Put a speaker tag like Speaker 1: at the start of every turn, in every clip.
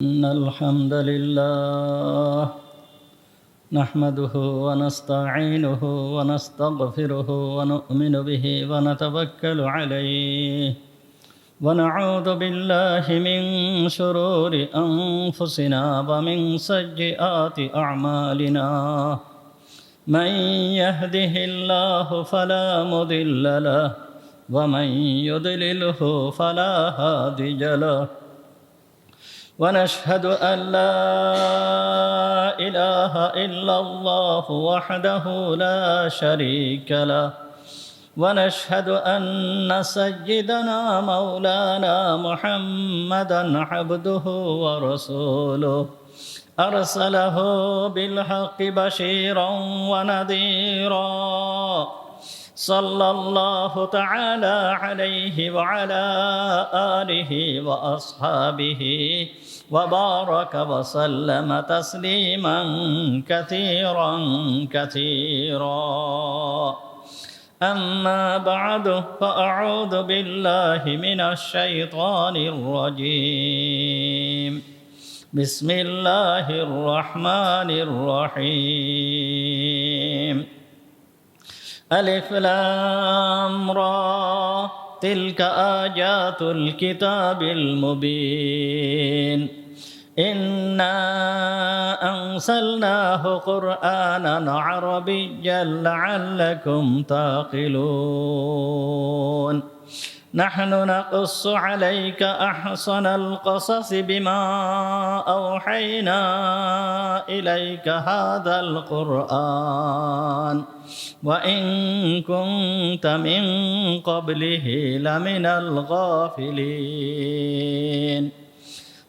Speaker 1: إن الحمد لله نحمده ونستعينه ونستغفره ونؤمن به ونتوكل عليه ونعوذ بالله من شرور أنفسنا ومن سيئات أعمالنا من يهده الله فلا مضل له ومن يضلله فلا هادي له ونشهد أن لا إله إلا الله وحده لا شريك له ونشهد أن سيدنا مولانا محمدًا عبده ورسوله أرسله بالحق بشيرًا ونذيرًا صلى الله تعالى عليه وعلى آله وأصحابه وبارك وسلم تسليما كثيرا أما بعد فأعوذ بالله من الشيطان الرجيم بسم الله الرحمن الرحيم ألف لام را تلك آيات الكتاب المبين إنا أنزلناه قرآنا عربيا لعلكم تعقلون نحن نقص عليك أحسن القصص بما أوحينا إليك هذا القرآن وإن كنت من قبله لمن الغافلين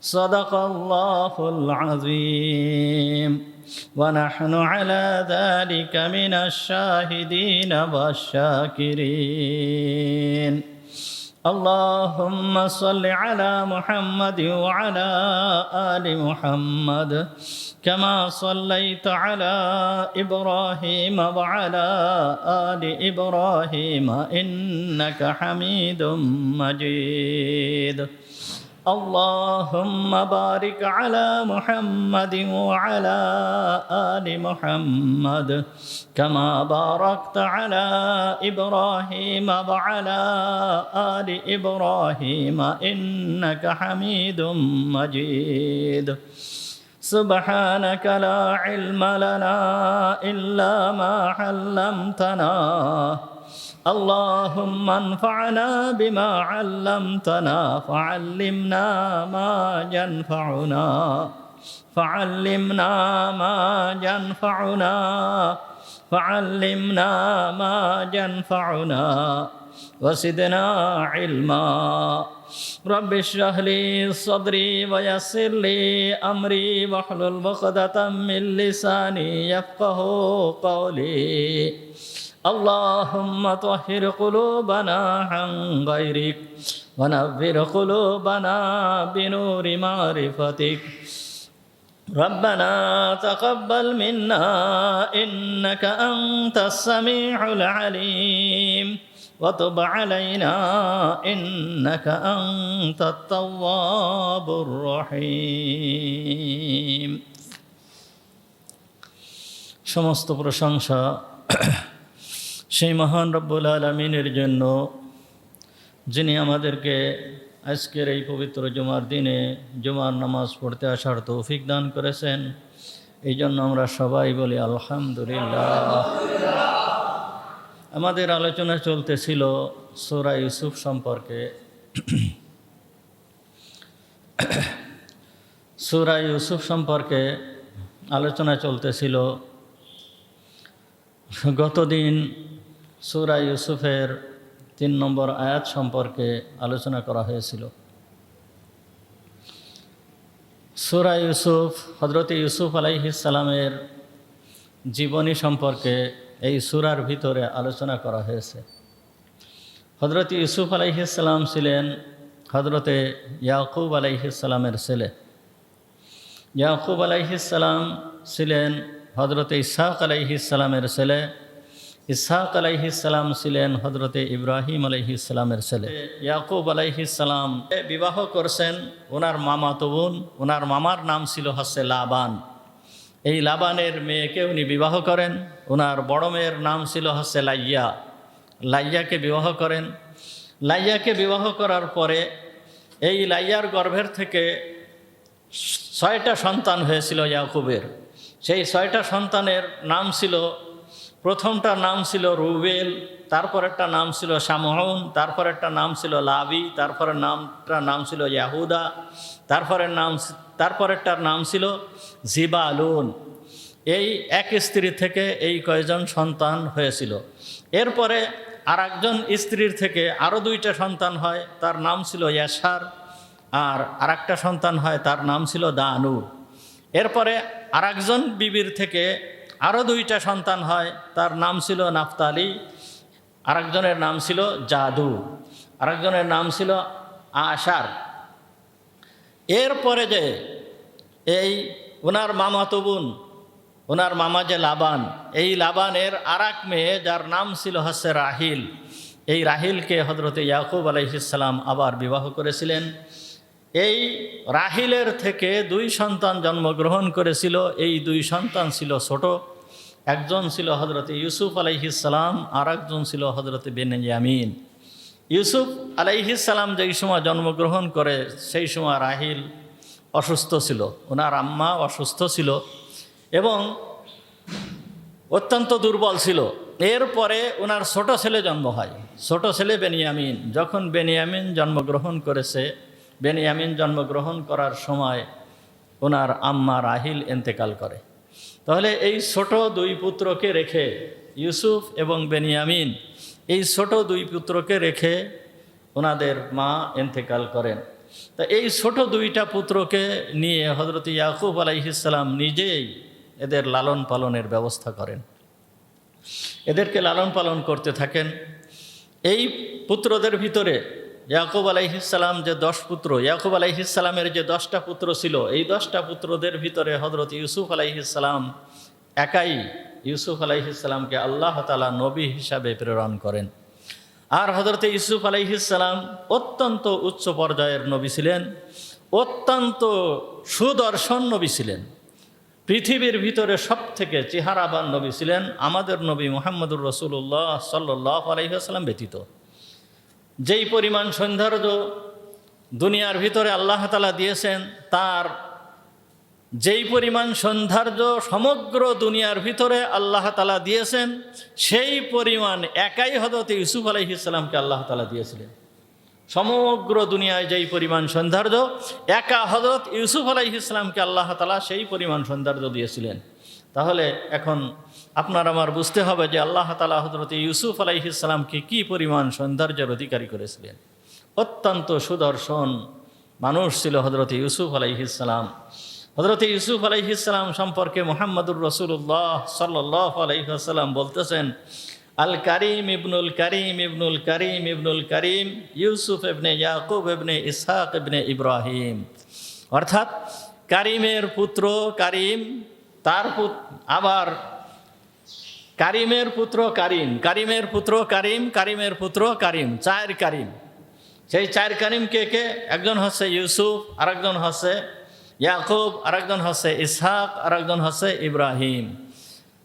Speaker 1: صدق الله العظيم ونحن على ذلك من الشاهدين والشاكرين اللهم صل على محمد وعلى آل محمد كما صليت على إبراهيم وعلى آل إبراهيم إنك حميد مجيد اللهم بارك على محمد وعلى آل محمد كما باركت على إبراهيم وعلى آل إبراهيم إنك حميد مجيد سبحانك لا علم لنا إلا ما علمتنا اللهم انفعنا بما علمتنا فعلمنا ما ينفعنا وزدنا علما رب اشرح لي صدري ويسر لي أمري واحلل عقدة من لساني يفقهوا قولي اللهم طهر قلوبنا عن غيرك ونور قلوبنا بنور معرفتك ربنا تقبل منا إنك أنت السميع العليم وتب علينا إنك أنت التواب الرحيم সমস্ত প্রশংসা সেই মহান রব্বুল আলামিনের জন্য যিনি আমাদেরকে আজকের এই পবিত্র জুমার দিনে জুমার নামাজ পড়তে আসার তৌফিক দান করেছেন এই জন্য আমরা সবাই বলি আলহামদুলিল্লাহ। আমাদের আলোচনা চলতেছিল সূরা ইউসুফ সম্পর্কে। সূরা ইউসুফ সম্পর্কে আলোচনা চলতেছিল। গতদিন সূরা ইউসুফের 3 নম্বর আয়াত সম্পর্কে আলোচনা করা হয়েছিল। সূরা ইউসুফ হযরত ইউসুফ আলাইহিস সালামের জীবনী সম্পর্কে এই সূরার ভিতরে আলোচনা করা হয়েছে। হযরত ইউসুফ আলাইহিস সালাম ছিলেন হযরতে ইয়াকুব আলাইহিস সালামের ছেলে। ইয়াকুব আলাইহিস সালাম ছিলেন হযরতে ইসহাক আলাইহিস সালামের ছেলে। ইসহাক আলাইহিসসালাম ছিলেন হজরতে ইব্রাহিম আলাইহিসসালামের ছেলে। ইয়াকুব আলাইহিসসালাম বিবাহ করছেন ওনার মামাতো বোন, ওনার মামার নাম ছিল হচ্ছে লাবান। এই লাবানের মেয়েকে উনি বিবাহ করেন। ওনার বড় মেয়ের নাম ছিল হচ্ছে লাইয়া। লাইয়াকে বিবাহ করেন। লাইয়াকে বিবাহ করার পরে এই লাইয়ার গর্ভের থেকে 6টা সন্তান হয়েছিল ইয়াকুবের। সেই 6টা সন্তানের নাম ছিল, প্রথমটার নাম ছিল রুবেল, তারপরেরটা নাম ছিল শামউন, তারপরেরটা নাম ছিল লাবি, তারপরের নাম ছিল ইয়াহুদা, তারপরেরটার নাম ছিল জিবালুন। এই এক স্ত্রী থেকে এই কয়জন সন্তান হয়েছিল। এরপরে আর একজন স্ত্রীর থেকে আরও 2টা সন্তান হয়, তার নাম ছিল ইয়াসার। আর একটা সন্তান হয়, তার নাম ছিল দানু। এরপরে আর একজন বিবির থেকে আরও 2টা সন্তান হয়, তার নাম ছিল নাফতালি। আরেকজনের নাম ছিল জাদু, আরেকজনের নাম ছিল আশার। এরপরে যে এই ওনার মামাতো বোন, ওনার মামা যে লাবান, এই লাবানের আর এক মেয়ে যার নাম ছিল হচ্ছে রাহিল। এই রাহিলকে হজরতে ইয়াকুব আলাইহিসসালাম আবার বিবাহ করেছিলেন। এই রাহিলের থেকে 2 সন্তান জন্মগ্রহণ করেছিল। এই 2 সন্তান ছিল ছোট। একজন ছিল হজরতে ইউসুফ আলাইহিসসালাম, আর একজন ছিল হজরতে বেনিয়ামিন। ইউসুফ আলাইহিসসালাম যেই সময় জন্মগ্রহণ করে সেই সময় রাহিল অসুস্থ ছিল, ওনার আম্মা অসুস্থ ছিল এবং অত্যন্ত দুর্বল ছিল। এরপরে ওনার ছোট ছেলে জন্ম হয়, ছোট ছেলে বেনিয়ামিন। যখন বেনিয়ামিন জন্মগ্রহণ করেছে, বেনিয়ামিন জন্মগ্রহণ করার সময় ওনার আম্মা রাহিল ইন্তেকাল করে। তাহলে এই ছোট 2 পুত্রকে রেখে, ইউসুফ এবং বেনিয়ামিন, এই ছোট 2 পুত্রকে রেখে ওনাদের মা ইন্তেকাল করেন। তা এই ছোট 2টা পুত্রকে নিয়ে হজরত ইয়াকুব আলাইহিসসালাম নিজেই এদের লালন পালনের ব্যবস্থা করেন। এদেরকে লালন পালন করতে থাকেন। এই পুত্রদের ভিতরে ইয়াকুব আলাইহিসসালাম যে 10 পুত্র, ইয়াকুব আলাইহিসসালামের যে 10টা পুত্র ছিল, এই 10টা পুত্রদের ভিতরে হজরত ইউসুফ আলাইহিসসালাম একাই ইউসুফ আলাইহিসসালামকে আল্লাহ তাআলা নবী হিসাবে প্রেরণ করেন। আর হজরত ইউসুফ আলাইহিসসালাম অত্যন্ত উচ্চ পর্যায়ের নবী ছিলেন, অত্যন্ত সুদর্শন নবী ছিলেন। পৃথিবীর ভিতরে সবথেকে চেহারাবান নবী ছিলেন আমাদের নবী মুহাম্মদুর রাসূলুল্লাহ সাল্লাল্লাহু আলাইহি ওয়াসাল্লাম ব্যতীত। যেই পরিমাণ সৌন্দর্য দুনিয়ার ভিতরে আল্লাহ তাআলা দিয়েছেন, তার যেই পরিমাণ সৌন্দর্য সমগ্র দুনিয়ার ভিতরে আল্লাহ তাআলা দিয়েছেন, সেই পরিমাণ একাই হযরত ইউসুফ আলাইহিস সালামকে আল্লাহ তাআলা দিয়েছিলেন। সমগ্র দুনিয়ায় যেই পরিমাণ সৌন্দর্য, একা হযরত ইউসুফ আলাইহিস সালামকে আল্লাহ তাআলা সেই পরিমাণ সৌন্দর্য দিয়েছিলেন। তাহলে এখন আপনার আমার বুঝতে হবে যে আল্লাহ তাআলা হযরত ইউসুফ আলাইহিস সালামকে কী পরিমাণ সৌন্দর্যের অধিকারী করেছিলেন। অত্যন্ত সুদর্শন মানুষ ছিল হযরত ইউসুফ আলাইহিস সালাম। হযরত ইউসুফ আলাইহিস সালাম সম্পর্কে মুহাম্মদুর রাসূলুল্লাহ সাল্লাল্লাহু আলাইহি ওয়াসাল্লাম বলতেছেন, আল কারিম ইবনুল কারিম ইবনুল কারিম ইবনুল কারিম ইউসুফ ইবনে ইয়াকুব ইবনে ইসহাক ইবনে ইব্রাহিম। অর্থাৎ কারিমের পুত্র কারিম, তার আবার কারিমের পুত্র কারিম, কারিমের পুত্র কারিম, কারিমের পুত্র কারিম, 4 কারিম। সেই 4 কারিম কে কে? একজন হচ্ছে ইউসুফ, আরেকজন হচ্ছে ইয়াকুব, আরেকজন হচ্ছে ইসহাক, আরেকজন হচ্ছে ইব্রাহিম।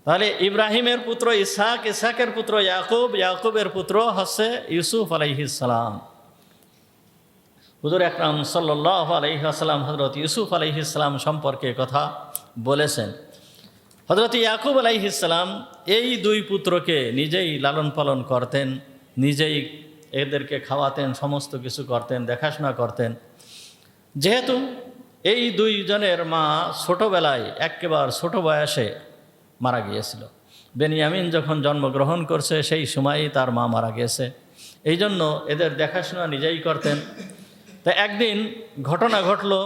Speaker 1: তাহলে ইব্রাহিমের পুত্র ইসহাক, ইসহাকের পুত্র ইয়াকুব, ইয়াকুবের পুত্র হচ্ছে ইউসুফ আলাইহিস সালাম। হুজুর আকরাম সাল্লাল্লাহু আলাইহি ওয়াসাল্লাম হযরত ইউসুফ আলাইহিস সালাম সম্পর্কে কথা বলেছেন। হযরত ইয়াকুব আলাইহিস সালাম এই 2 পুত্রকে নিজেই লালন পালন করতেন, নিজেই এদেরকে খাওয়াতেন, সমস্ত কিছু করতেন, দেখাশোনা করতেন। যেহেতু এই 2 জনের মা ছোটোবেলায় একেবারে ছোটো বয়সে মারা গিয়েছিল। বেনিয়ামিন যখন জন্মগ্রহণ করছে সেই সময়ই তার মা মারা গিয়েছে, এই জন্য এদের দেখাশোনা নিজেই করতেন। তা একদিন ঘটনা ঘটলো,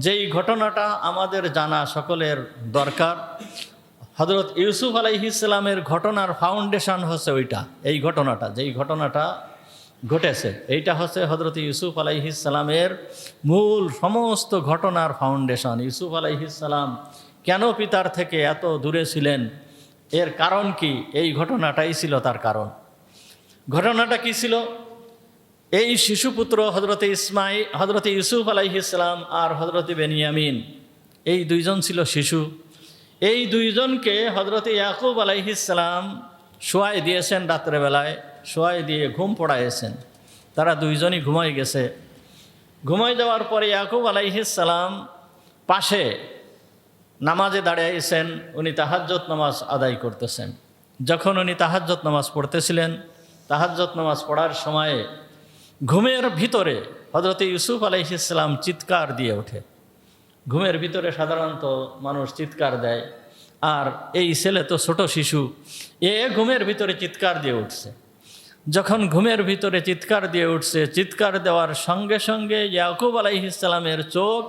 Speaker 1: যেই ঘটনাটা আমাদের জানা সকলের দরকার। হযরত ইউসুফ আলাইহিস সালামের ঘটনার ফাউন্ডেশন হচ্ছে ওইটা, এই ঘটনাটা, যেই ঘটনাটা ঘটেছে এইটা হচ্ছে হযরত ইউসুফ আলাইহিস সালামের মূল সমস্ত ঘটনার ফাউন্ডেশন। ইউসুফ আলাইহিস সালাম কেন পিতার থেকে এত দূরে ছিলেন, এর কারণ কি? এই ঘটনাটাই ছিল তার কারণ। ঘটনাটা কি ছিল? এই শিশুপুত্র হজরতে ইউসুফ আলাইহিস সালাম আর হজরতে বেনিয়ামিন, এই দুইজন ছিল শিশু। এই দুইজনকে হজরতে ইয়াকুব আলাইহিস সালাম শোয়াই দিয়েছেন, রাত্রেবেলায় শোয়াই দিয়ে ঘুম পড়াইয়েছেন। তারা দুইজনই ঘুমাই গেছে। ঘুমাই যাওয়ার পরে ইয়াকুব আলাইহিস সালাম পাশে নামাজে দাঁড়িয়েছেন, উনি তাহাজ্জুদ নামাজ আদায় করতেছেন। যখন উনি তাহাজ্জুদ নামাজ পড়তেছিলেন, তাহাজ্জুদ নামাজ পড়ার সময়ে ঘুমের ভিতরে হজরতে ইউসুফ আলাইহিস সালাম চিৎকার দিয়ে ওঠে। ঘুমের ভিতরে সাধারণত মানুষ চিৎকার দেয়, আর এই ছেলে তো ছোট শিশু, ঘুমের ভিতরে চিৎকার দিয়ে উঠছে। যখন ঘুমের ভিতরে চিৎকার দিয়ে উঠছে, চিৎকার দেওয়ার সঙ্গে সঙ্গে ইয়াকুব আলাইহিস সালামের চোখ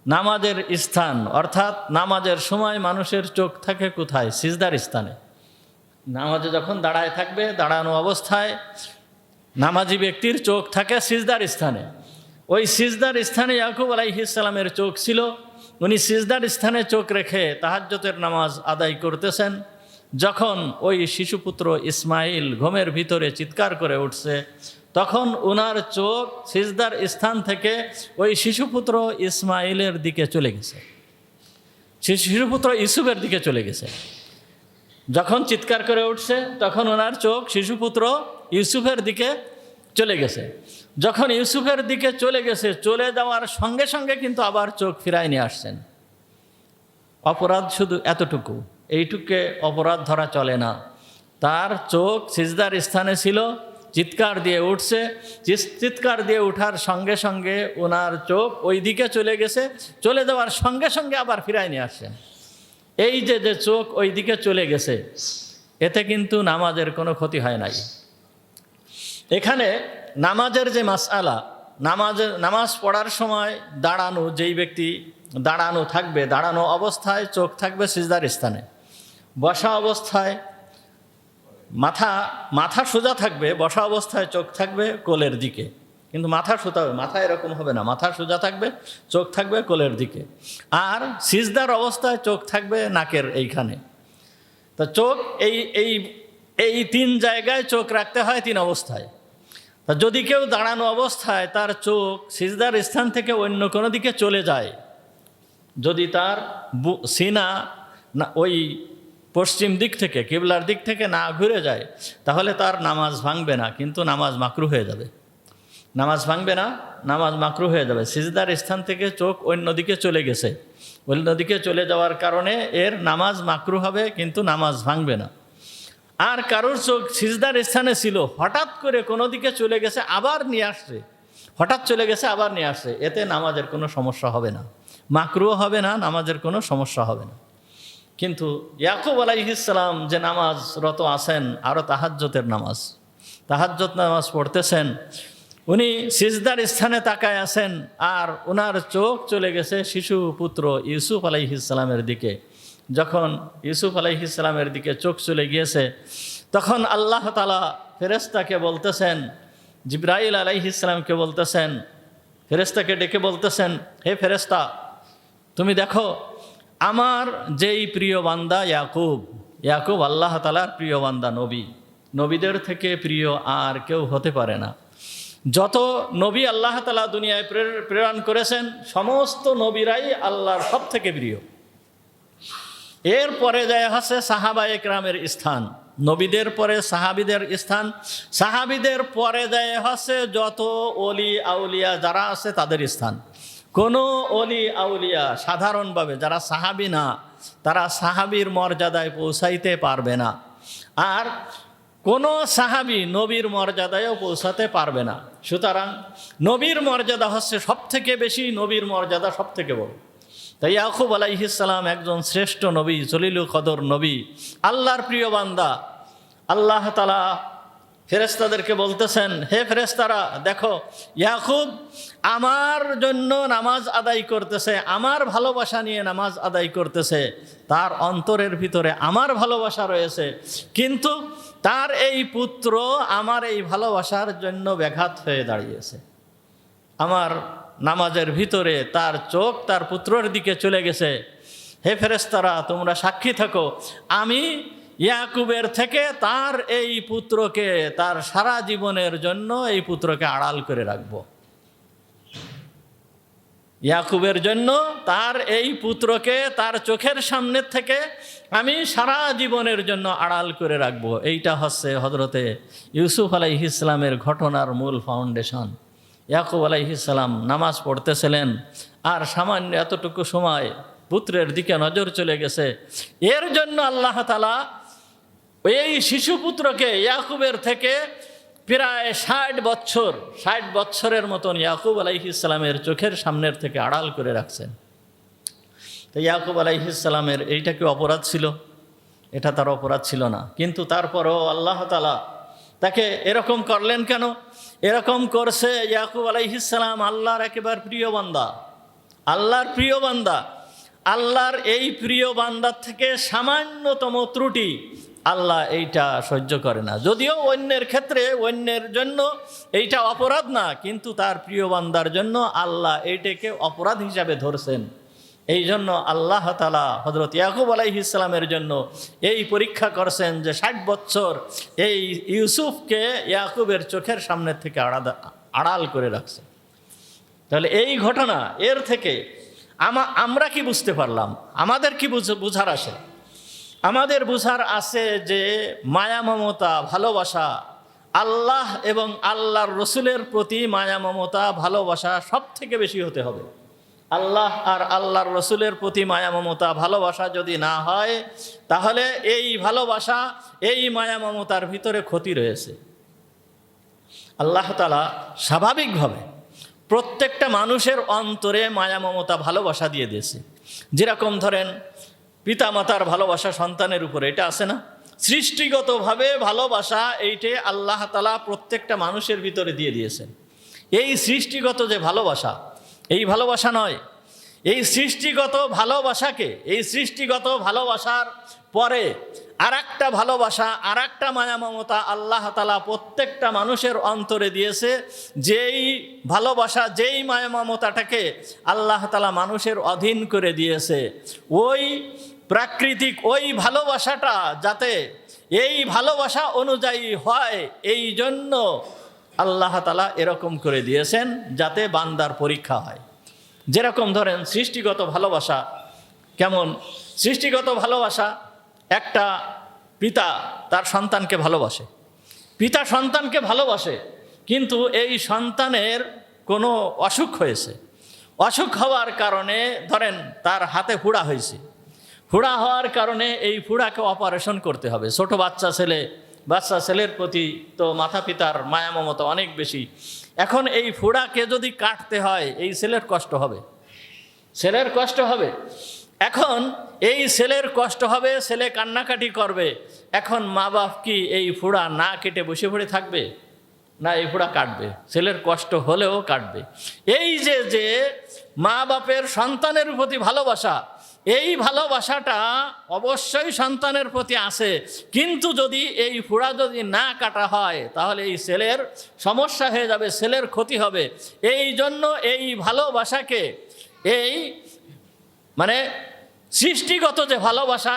Speaker 1: নামাজের স্থান, অর্থাৎ নামাজের সময় মানুষের চোখ থাকে কোথায়? সিজদার স্থানে। নামাজে যখন দাঁড়ায় থাকবে, দাঁড়ানো অবস্থায় নামাজি ব্যক্তির চোখ থাকে সিজদার স্থানে। ওই সিজদার স্থানে ইয়াকুব আলাইহিস সালামের চোখ ছিল। উনি সিজদার স্থানে চোখ রেখে তাহাজ্জুদের নামাজ আদায় করতেছেন। যখন ওই শিশুপুত্র ইসমাইল ঘুমের ভিতরে চিৎকার করে উঠছে, তখন ওনার চোখ সিজদার স্থান থেকে ওই শিশুপুত্র ইসমাইলের দিকে চলে গেছে, শিশুপুত্র ইউসুফের দিকে চলে গেছে। যখন চিৎকার করে উঠছে, তখন ওনার চোখ শিশুপুত্র ইউসুফের দিকে চলে গেছে। যখন ইউসুফের দিকে চলে গেছে, চলে যাওয়ার সঙ্গে সঙ্গে কিন্তু আবার চোখ ফিরায় নিয়ে আসছেন। অপরাধ শুধু এতটুকু, এইটুকে অপরাধ ধরা চলে না। তার চোখ সিজদার স্থানে ছিল, চিৎকার দিয়ে উঠছে, চিৎকার দিয়ে উঠার সঙ্গে সঙ্গে ওনার চোখ ওই দিকে চলে গেছে, চলে যাওয়ার সঙ্গে সঙ্গে আবার ফিরায় নিয়ে আসছেন। এই যে চোখ ওই দিকে চলে গেছে, এতে কিন্তু নামাজের কোনো ক্ষতি হয় নাই। এখানে নামাজের যে মাসআলা, নামাজ পড়ার সময় দাঁড়ানো, যেই ব্যক্তি দাঁড়ানো থাকবে, দাঁড়ানো অবস্থায় চোখ থাকবে সিজদার স্থানে। বসা অবস্থায় মাথা সোজা থাকবে, বসা অবস্থায় চোখ থাকবে কোলের দিকে। কিন্তু মাথা এরকম হবে না, মাথা সোজা থাকবে, চোখ থাকবে কোলের দিকে। আর সিজদার অবস্থায় চোখ থাকবে নাকের এইখানে। তো চোখ এই তিন জায়গায় চোখ রাখতে হয়, তিন অবস্থায়। তা যদি কেউ দাঁড়ানো অবস্থায় তার চোখ সিজদার স্থান থেকে অন্য কোনো দিকে চলে যায়, যদি তার সিনা না ওই পশ্চিম দিক থেকে, কিবলার দিক থেকে না ঘুরে যায়, তাহলে তার নামাজ ভাঙবে না, কিন্তু নামাজ মাকরু হয়ে যাবে। নামাজ ভাঙবে না, নামাজ মাকরু হয়ে যাবে। সিজদার স্থান থেকে চোখ অন্যদিকে চলে গেছে, অন্যদিকে চলে যাওয়ার কারণে এর নামাজ মাকরু হবে, কিন্তু নামাজ ভাঙবে না। আর কারোর চোখ সিজদার স্থানে ছিল, হঠাৎ করে কোনো দিকে চলে গেছে, আবার নিয়ে আসছে, হঠাৎ চলে গেছে আবার নিয়ে আসছে, এতে নামাজের কোনো সমস্যা হবে না, মাকরুও হবে না, নামাজের কোনো সমস্যা হবে না। কিন্তু ইয়াকুব আলাইহিস সালাম যে নামাজরত আছেন, আরও তাহাজ্জুদের নামাজ পড়তেছেন, উনি সিজদার স্থানে তাকায় আছেন, আর ওনার চোখ চলে গেছে শিশু পুত্র ইউসুফ আলাইহিস সালামের দিকে। যখন ইউসুফ আলাইহিস সালামের দিকে চোখ চলে গিয়েছে, তখন আল্লাহ তাআলা ফেরেশতাকে বলতেছেন, জিবরাইল আলাইহিস সালামকে বলতেছেন, ফেরেশতাকে ডেকে বলতেছেন, হে ফেরেশতা, তুমি দেখো আমার যেই প্রিয় বান্দা ইয়াকুব আল্লাহ তাআলার প্রিয় বান্দা, নবীদের থেকে প্রিয় আর কেউ হতে পারে না। যত নবী আল্লাহ তাআলা দুনিয়ায় প্রেরণ করেছেন, সমস্ত নবীরাই আল্লাহর সব থেকে প্রিয়। এরপরে যায় হচ্ছে সাহাবায়ে কেরামের স্থান, নবীদের পরে সাহাবিদের স্থান, সাহাবিদের পরে যায় হচ্ছে যত অলি আউলিয়া যারা আছে তাদের স্থান। কোনো অলি আউলিয়া সাধারণভাবে যারা সাহাবি না, তারা সাহাবির মর্যাদায় পৌঁছাইতে পারবে না, আর কোনো সাহাবি নবীর মর্যাদায়ও পৌঁছাতে পারবে না। সুতরাং নবীর মর্যাদা হচ্ছে সব থেকে বেশি, নবীর মর্যাদা সব থেকে বড়। তাই ইয়াকুব আলাইহিস সালাম একজন শ্রেষ্ঠ নবী, জলিলুল কদর নবী, আল্লাহর প্রিয় বান্দা। আল্লাহ তাআলা ফেরেশতাদেরকে বলতেছেন, হে ফেরেশতারা, দেখো ইয়াকুব আমার জন্য নামাজ আদায় করতেছে, আমার ভালোবাসা নিয়ে নামাজ আদায় করতেছে, তার অন্তরের ভিতরে আমার ভালোবাসা রয়েছে, কিন্তু তার এই পুত্র আমার এই ভালোবাসার জন্য ব্যাঘাত হয়ে দাঁড়িয়েছে। আমার নামাজের ভিতরে তার চোখ তার পুত্রের দিকে চলে গেছে, হে ফেরেশতারা তোমরা সাক্ষী থাকো, আমি ইয়াকুবের থেকে তার এই পুত্রকে, তার সারা জীবনের জন্য এই পুত্রকে আড়াল করে রাখব। ইয়াকুবের জন্য তার এই পুত্রকে তার চোখের সামনের থেকে আমি সারা জীবনের জন্য আড়াল করে রাখব। এইটা হচ্ছে হযরতে ইউসুফ আলাইহিস সালামের ঘটনার মূল ফাউন্ডেশন। ইয়াকুব আলাইহিস সালাম নামাজ পড়তেছিলেন, আর সামান্য এতটুকু সময় পুত্রের দিকে নজর চলে গেছে। এর জন্য আল্লাহ তাআলা এই শিশুপুত্রকে ইয়াকুবের থেকে প্রায় 60 বছরের মতন ইয়াকুব আলাইহিস সালামের চোখের সামনের থেকে আড়াল করে রাখছেন। তো ইয়াকুব আলাইহিস সালামের এইটা কি অপরাধ ছিল? এটা তার অপরাধ ছিল না, কিন্তু তারপরও আল্লাহ তাআলা তাকে এরকম করলেন কেন? এরকম করছে, ইয়াকুব আলাইহিস সালাম আল্লাহর একেবারে প্রিয় বান্দা, আল্লাহর প্রিয় বান্দা। আল্লাহর এই প্রিয় বান্দার থেকে সামান্যতম ত্রুটি আল্লাহ এইটা সহ্য করে না। যদিও অন্যের ক্ষেত্রে, অন্যের জন্য এইটা অপরাধ না, কিন্তু তার প্রিয় বান্দার জন্য আল্লাহ এইটাকে অপরাধ হিসাবে ধরছেন। এই জন্য আল্লাহ তাআলা হযরত ইয়াকুব আলাইহিস সালামের জন্য এই পরীক্ষা করছেন যে 60 বছর এই ইউসুফকে ইয়াকুবের চোখের সামনের থেকে আড়াল করে রাখছে। তাহলে এই ঘটনা, এর থেকে আমরা কি বুঝতে পারলাম? আমাদের কি বুঝার আসে? আমাদের বুঝার আছে যে মায়া মমতা, ভালোবাসা, আল্লাহ এবং আল্লাহর রসুলের প্রতি মায়া মমতা, ভালোবাসা সব থেকে বেশি হতে হবে। আল্লাহ আর আল্লাহর রসুলের প্রতি মায়া মমতা, ভালোবাসা যদি না হয়, তাহলে এই ভালোবাসা, এই মায়া মমতার ভিতরে ক্ষতি রয়েছে। আল্লাহ তাআলা স্বাভাবিকভাবে প্রত্যেকটা মানুষের অন্তরে মায়া মমতা, ভালোবাসা দিয়ে দিয়েছে। যেরকম ধরেন পিতামাতার ভালোবাসা সন্তানের উপরে, এটা আছে না? সৃষ্টিগতভাবে ভালোবাসা এইটে আল্লাহ তাআলা প্রত্যেকটা মানুষের ভিতরে দিয়ে দিয়েছেন। এই সৃষ্টিগত যে ভালোবাসা, এই ভালোবাসা নয়, এই সৃষ্টিগত ভালোবাসাকে, এই সৃষ্টিগত ভালোবাসার পরে আরেকটা ভালোবাসা, আরেকটা মায়া মমতা আল্লাহ তাআলা প্রত্যেকটা মানুষের অন্তরে দিয়েছে। যেই ভালোবাসা, যেই মায়া মমতাটাকে আল্লাহ তাআলা মানুষের অধীন করে দিয়েছে, ওই প্রাকৃতিক ওই ভালোবাসাটা যাতে এই ভালোবাসা অনুযায়ী হয়, এই জন্য আল্লাহ তাআলা এরকম করে দিয়েছেন যাতে বান্দার পরীক্ষা হয়। যেরকম ধরেন সৃষ্টিগত ভালোবাসা কেমন? সৃষ্টিগত ভালোবাসা, একটা পিতা তার সন্তানকে ভালোবাসে, পিতা সন্তানকে ভালোবাসে, কিন্তু এই সন্তানের কোনো অসুখ হয়েছে, অসুখ হওয়ার কারণে ধরেন তার হাতে ফোড়া হয়েছে, ফোড়া হওয়ার কারণে এই ফোড়াকে অপারেশন করতে হবে। ছোট বাচ্চা ছেলের প্রতি তো মাতা পিতার মায়া মমতা অনেক বেশি। এখন এই ফোড়াকে যদি কাটতে হয়, এই ছেলের কষ্ট হবে, ছেলের কষ্ট হবে। এখন এই ছেলের কষ্ট হবে, ছেলে কান্নাকাটি করবে। এখন মা বাপ কি এই ফোড়া না কেটে বসে পড়ে থাকবে? না, এই ফোড়া কাটবে, ছেলের কষ্ট হলেও কাটবে। এই যে মা বাপের সন্তানের প্রতি ভালোবাসা, এই ভালোবাসাটা অবশ্যই সন্তানের প্রতি আছে, কিন্তু যদি এই ফোড়া যদি না কাটা হয়, তাহলে এই ছেলের সমস্যা হয়ে যাবে, ছেলের ক্ষতি হবে। এই জন্য এই ভালোবাসাকে, এই মানে সৃষ্টিগত যে ভালোবাসা,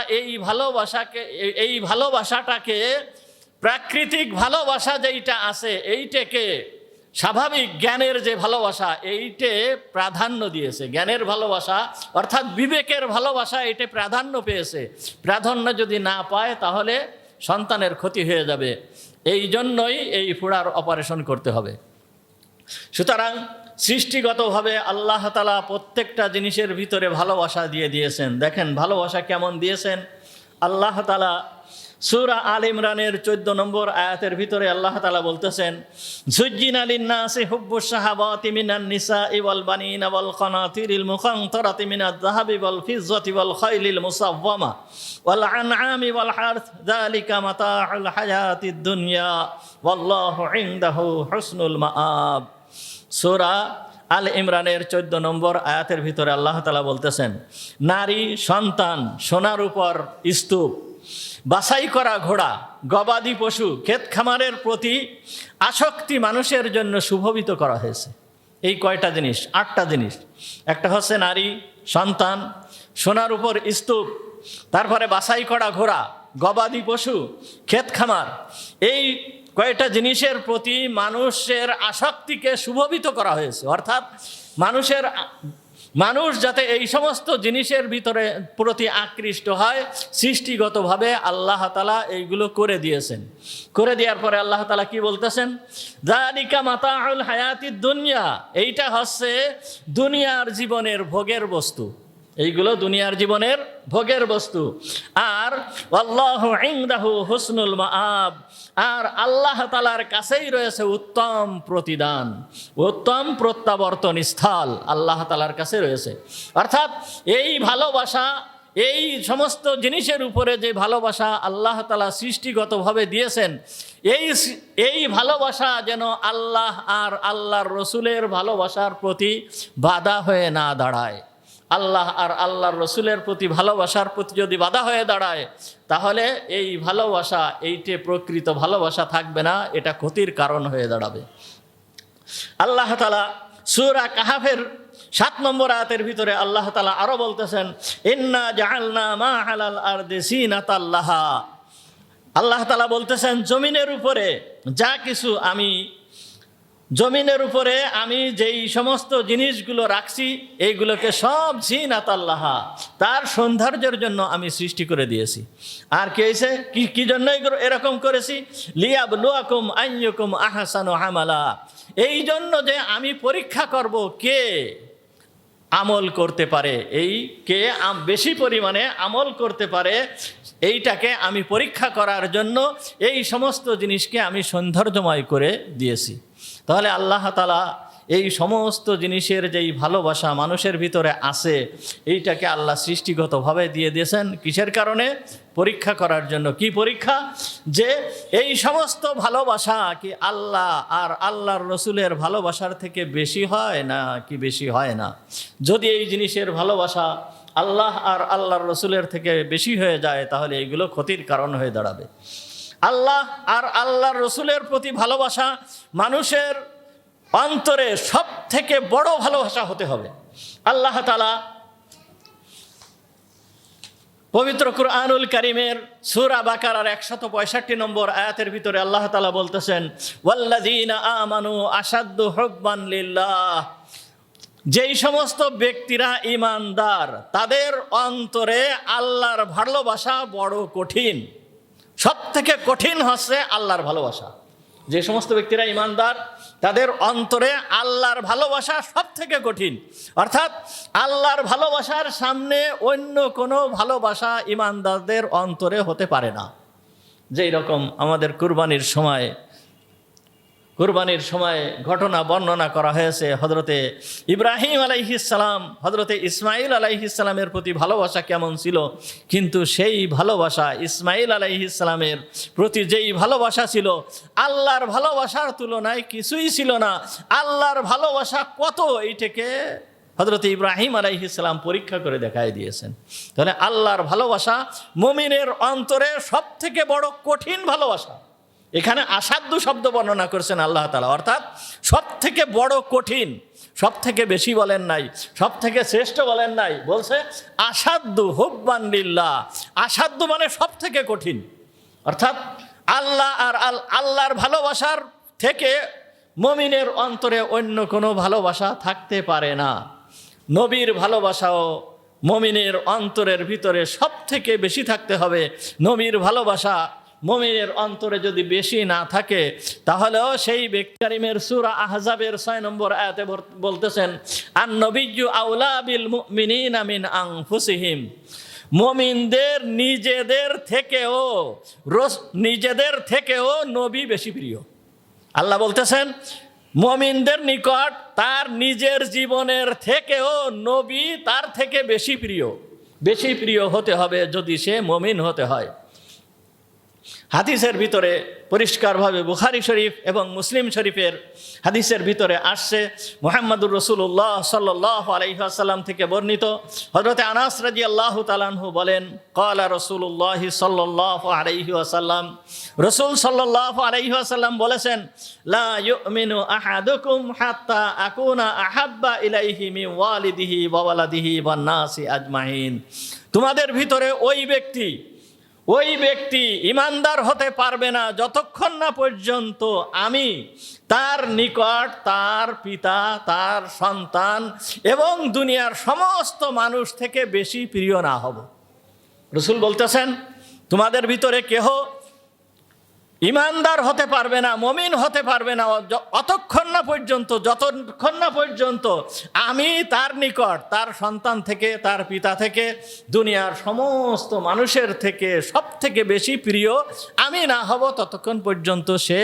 Speaker 1: এই ভালোবাসাটাকে প্রাকৃতিক ভালোবাসা যেইটা আছে, এইটাকে স্বাভাবিক জ্ঞানের যে ভালোবাসা, এইটে প্রাধান্য দিয়েছে। জ্ঞানের ভালোবাসা অর্থাৎ বিবেকের ভালোবাসা, এইটা প্রাধান্য পেয়েছে। প্রাধান্য যদি না পায়, তাহলে সন্তানের ক্ষতি হয়ে যাবে। এই জন্যই এই ফোড়ার অপারেশন করতে হবে। সুতরাং সৃষ্টিগতভাবে আল্লাহ তাআলা প্রত্যেকটা জিনিসের ভিতরে ভালোবাসা দিয়ে দিয়েছেন। দেখেন ভালোবাসা কেমন দিয়েছেন আল্লাহ তাআলা। সূরা আল ইমরানের 14 নম্বর আয়াতের ভিতরে আল্লাহ তাআলা বলতেছেন, যুজ্জিনা লিন-নাসি হুব্বুশ শাহাওয়াতি মিনান নিসাই ওয়াল বানিনা ওয়াল কানাতিরিল মুকানতারাতি মিনাজ যাহাবি ওয়াল ফিজ্জাতি ওয়াল খাইলিল মুসাওয়ামা ওয়াল আনআমি ওয়াল হারথ যালিকা মাতাউল হায়াতিদ দুনিয়া ওয়াল্লাহু ইনদাহু হুসনুল মাআব। সূরা আল ইমরানের 14 নম্বর আয়াতের ভিতরে আল্লাহ তাআলা বলতেছেন, নারী সন্তান, সোনার উপর স্তূপ, বাছাই করা ঘোড়া, গবাদি পশু, ক্ষেত খামারের প্রতি আসক্তি মানুষের জন্য শুভবিত করা হয়েছে। এই কয়টা জিনিস? 8টা জিনিস। একটা হচ্ছে নারী, সন্তান, সোনার উপর স্তূপ, তারপরে বাছাই করা ঘোড়া, গবাদি পশু, ক্ষেত খামার, এই কয়েকটা জিনিসের প্রতি মানুষের আসক্তিকে শুভবিত করা হয়েছে। অর্থাৎ মানুষ যাতে এই সমস্ত জিনিসের ভিতরে প্রতি আকৃষ্ট হয়, সৃষ্টিগতভাবে আল্লাহ তাআলা এইগুলো করে দিয়েছেন। করে দেওয়ার পরে আল্লাহ তাআলা কি বলতেছেন? যালিকা মাতাউল হায়াতিদ দুনিয়া, এইটা হচ্ছে দুনিয়ার জীবনের ভোগের বস্তু, এইগুলো দুনিয়ার জীবনের ভোগের বস্তু। আর আল্লাহু ইনদাহু হুসনুল মাআব, আর আল্লাহ তাআলার কাছেই রয়েছে উত্তম প্রতিদান, উত্তম প্রত্যাবর্তন স্থল আল্লাহ তাআলার কাছে রয়েছে। অর্থাৎ এই ভালোবাসা, এই সমস্ত জিনিসের উপরে যে ভালোবাসা আল্লাহ তাআলা সৃষ্টিগতভাবে দিয়েছেন, এই ভালোবাসা যেন আল্লাহ আর আল্লাহর রসুলের ভালোবাসার প্রতি বাধা হয়ে না দাঁড়ায়। আল্লাহ আর আল্লাহর রসুলের প্রতি ভালোবাসার প্রতি যদি বাধা হয়ে দাঁড়ায়, তাহলে এই ভালোবাসা, এইটে প্রকৃত ভালোবাসা থাকবে না, এটা ক্ষতির কারণ হয়ে দাঁড়াবে। আল্লাহ তাআলা সূরা কাহাফের 7 নম্বর আয়াতের ভিতরে আল্লাহ তাআলা আরো বলতেছেন, ইন্না জাআলনা মা আলাল আরদি সিনাতাল লাহা। আল্লাহ তাআলা বলতেছেন, জমিনের উপরে যা কিছু জমিনের উপরে আমি যেই সমস্ত জিনিসগুলো রাখছি, এইগুলোকে সব জিনাতাল্লাহা, তার সৌন্দর্যের জন্য আমি সৃষ্টি করে দিয়েছি। আর কি হয়েছে? কি জন্য এরকম করেছি? লিয়াবলুয়াকুম আইয়ুকুম আহসানু আমালা, এই জন্য যে আমি পরীক্ষা করব কে আমল করতে পারে, কে বেশি পরিমাণে আমল করতে পারে, এইটাকে আমি পরীক্ষা করার জন্য এই সমস্ত জিনিসকে আমি সৌন্দর্যময় করে দিয়েছি। তাহলে আল্লাহ তাআলা এই সমস্ত জিনিসের যেই ভালোবাসা মানুষের ভিতরে আছে, এইটাকে আল্লাহ সৃষ্টিগতভাবে দিয়ে দিয়েছেন। কিসের কারণে? পরীক্ষা করার জন্য। কি পরীক্ষা? যে এই সমস্ত ভালোবাসা কি আল্লাহ আর আল্লাহর রসুলের ভালোবাসার থেকে বেশি হয় না কি বেশি হয় না? যদি এই জিনিসের ভালোবাসা আল্লাহ আর আল্লাহর রসুলের থেকে বেশি হয়ে যায়, তাহলে এইগুলো ক্ষতির কারণ হয়ে দাঁড়াবে। আল্লাহ আর আল্লাহর রসুলের প্রতি ভালোবাসা মানুষের অন্তরে সব থেকে বড় ভালোবাসা হতে হবে। আল্লাহ তাআলা পবিত্র কুরআনুল কারীমের সূরা বাকারার 165 নম্বর আয়াতের ভিতরে আল্লাহ তাআলা বলতেছেন, ওয়াল্লাযীনা আমানু আশাদ্দু হুব্বান লিল্লাহ, যেই সমস্ত ব্যক্তিরা ঈমানদার, তাদের অন্তরে আল্লাহর ভালোবাসা বড় কঠিন। সব থেকে কঠিন হচ্ছে আল্লাহর ভালোবাসা। যে সমস্ত ব্যক্তিরা ঈমানদার, তাদের অন্তরে আল্লাহর ভালোবাসা সব থেকে কঠিন। অর্থাৎ আল্লাহর ভালোবাসার সামনে অন্য কোনো ভালোবাসা ঈমানদারদের অন্তরে হতে পারে না। যেই রকম আমাদের কুরবানির সময় ঘটনা বর্ণনা করা হয়েছে, হযরতে ইব্রাহিম আলাইহিস সালাম, হযরতে ইসমাইল আলাইহিস সালামের প্রতি ভালোবাসা কেমন ছিল, কিন্তু সেই ভালোবাসা ইসমাইল আলাইহিস সালামের প্রতি যেই ভালোবাসা ছিল, আল্লাহর ভালোবাসার তুলনায় কিছুই ছিল না। আল্লাহর ভালোবাসা কত, এইটাকে হযরতে ইব্রাহিম আলাইহিস সালাম পরীক্ষা করে দেখায় দিয়েছেন। তাহলে আল্লাহর ভালোবাসা মুমিনের অন্তরে সব থেকে বড় কঠিন ভালোবাসা। এখানে আসাধ্য শব্দ বর্ণনা করছেন আল্লাহ তাআলা, অর্থাৎ সব থেকে বড় কঠিন। সব থেকে বেশি বলেন নাই, সব থেকে শ্রেষ্ঠ বলেন নাই, বলছে আসাধ্য হুব্বান লিল্লাহ। আসাধ্য মানে সব থেকে কঠিন। অর্থাৎ আল্লাহ আর আল্লাহর ভালোবাসার থেকে মুমিনের অন্তরে অন্য কোনো ভালোবাসা থাকতে পারে না। নবীর ভালোবাসাও মুমিনের অন্তরের ভিতরে সব থেকে বেশি থাকতে হবে। নবীর ভালোবাসা মুমিনের অন্তরে যদি বেশি না থাকে, তাহলেও সেই ব্যক্তি কারিমের সূরা আহজাবের 6 নম্বর আয়াতে বলতেছেন, আন নবিয়্যু আউলা বিল মুমিনিনা মিন আনফুসিহিম, মুমিনদের নিজেদের থেকেও নবী বেশি প্রিয়। আল্লাহ বলতেছেন মুমিনদের নিকট তার নিজের জীবনের থেকেও নবী তার থেকে বেশি প্রিয় হতে হবে যদি সে মুমিন হতে হয়। হাদিসের ভিতরে পরিষ্কারভাবে বুখারী শরীফ এবং মুসলিম শরীফের হাদিসের ভিতরে আসছে, মুহাম্মদুর রাসূলুল্লাহ সাল্লাল্লাহু আলাইহি ওয়াসাল্লাম থেকে বর্ণিত, হযরত আনাস রাদিয়াল্লাহু তাআলা আনহু বলেন, ক্বালা রাসূলুল্লাহ সাল্লাল্লাহু আলাইহি ওয়াসাল্লাম, রাসূল সাল্লাল্লাহু আলাইহি ওয়াসাল্লাম বলেছেন, লা ইউমিনু আহাদুকুম হাত্তা আকুনা আহাব্বা ইলাইহি মিন ওয়ালিদিহি ওয়া ওয়ালাদিহি ওয়ান নাসি আজমাইন। তোমাদের ভিতরে ওই ব্যক্তি ইমানদার হতে পারবে না যতক্ষণ না পর্যন্ত আমি তার নিকট তার পিতা, তার সন্তান এবং দুনিয়ার সমস্ত মানুষ থেকে বেশি প্রিয় না হব। রাসূল বলতেছেন, তোমাদের ভিতরে কেহ ইমানদার হতে পারবে না, মুমিন হতে পারবে না যতক্ষণ না পর্যন্ত আমি তার নিকট তার সন্তান থেকে, তার পিতা থেকে, দুনিয়ার সমস্ত মানুষের থেকে সব থেকে বেশি প্রিয় আমি না হব, ততক্ষণ পর্যন্ত সে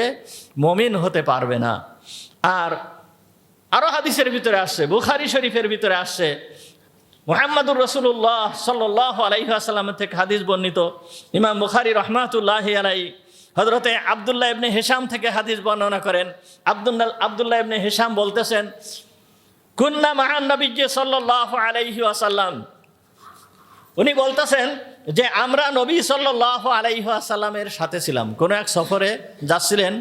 Speaker 1: মুমিন হতে পারবে না। আর আরও হাদিসের ভিতরে আসছে, বুখারী শরীফের ভিতরে আসছে, মুহাম্মদুর রাসূলুল্লাহ সাল্লাল্লাহু আলাইহি ওয়াসাল্লাম থেকে হাদিস বর্ণিত, ইমাম বুখারী রাহমাতুল্লাহি আলাইহি হযরতে আব্দুল্লাহ ইবনে হিশাম থেকে হাদিস বর্ণনা করেন। আব্দুল্লাহ ইবনে হিশাম বলতেছেন, কুন্না মা'আন নবিয়্যি সাল্লাল্লাহু আলাইহি ওয়াসাল্লাম, উনি বলতেছেন যে আমরা নবী সাল্লাল্লাহু আলাইহি ওয়াসাল্লামের সাথে ছিলাম। কোনো এক সফরে যাচ্ছিলেন,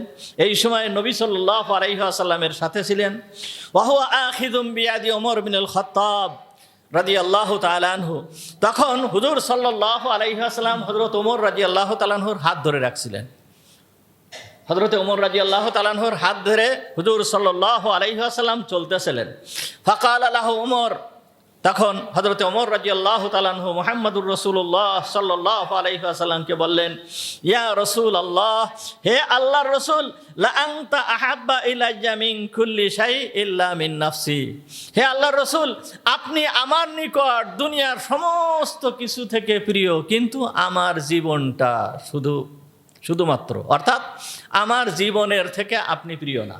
Speaker 1: এই সময় নবী সাল্লাল্লাহু আলাইহি ওয়াসাল্লামের সাথে ছিলেন। ওয়া হুয়া আখিযুম বিয়াদি ওমর ইবনুল খাত্তাব রাদিয়াল্লাহু তাআলা আনহু। তখন হুজুর সাল্লাল্লাহু আলাইহি ওয়াসাল্লাম হযরত ওমর রাদিয়াল্লাহু তাআলা আনহুর হাত ধরে রাখছিলেন। হযরত ওমর রাদিয়াল্লাহু তাআলা আনহুর হাত ধরে হুজুর সাল্লাল্লাহু আলাইহি ওয়াসাল্লাম চলতেছিলেন। ফাকালা লাহু ওমর, তখন হযরত ওমর রাদিয়াল্লাহু তাআলা আনহু মুহাম্মদুর রাসূলুল্লাহ সাল্লাল্লাহু আলাইহি ওয়াসাল্লামকে বললেন, ইয়া রাসূলুল্লাহ, হে আল্লাহর রাসূল, লা আনতা আহাব্বা ইলাইয়া মিন কুল্লি শাই ইল্লা মিন নাফসি। হে আল্লাহর রাসূল, আপনি আমার নিকট দুনিয়ার সমস্ত কিছু থেকে প্রিয়, কিন্তু আমার জীবনটা শুধুমাত্র, অর্থাৎ আমার জীবনের থেকে আপনি প্রিয় না।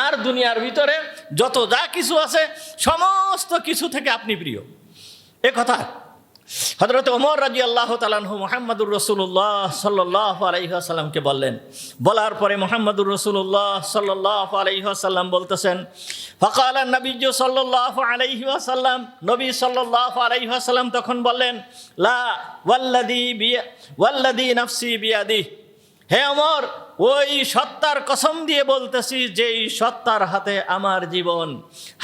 Speaker 1: আর দুনিয়ার ভিতরে যত যা কিছু আছে সমস্ত কিছু থেকে আপনি প্রিয়। এ কথা হযরত ওমর রাদিয়াল্লাহু তাআলা আনহু মুহাম্মদুর রাসূলুল্লাহ সাল্লাল্লাহু আলাইহি ওয়াসাল্লামকে বললেন। বলার পরে মুহাম্মদুর রাসূলুল্লাহ সাল্লাল্লাহু আলাইহি ওয়াসাল্লাম বলতেছেন, ফাকালা নবিয়্যু সাল্লাল্লাহু আলাইহি ওয়াসাল্লাম, নবী সাল্লাল্লাহু আলাইহি ওয়াসাল্লাম তখন বললেন, লা ওয়াল্লাযী নাফসি বিয়াদিহি, হে ওমর, ওই সত্তার কসম দিয়ে বলতেছি যেই সত্তার হাতে আমার জীবন,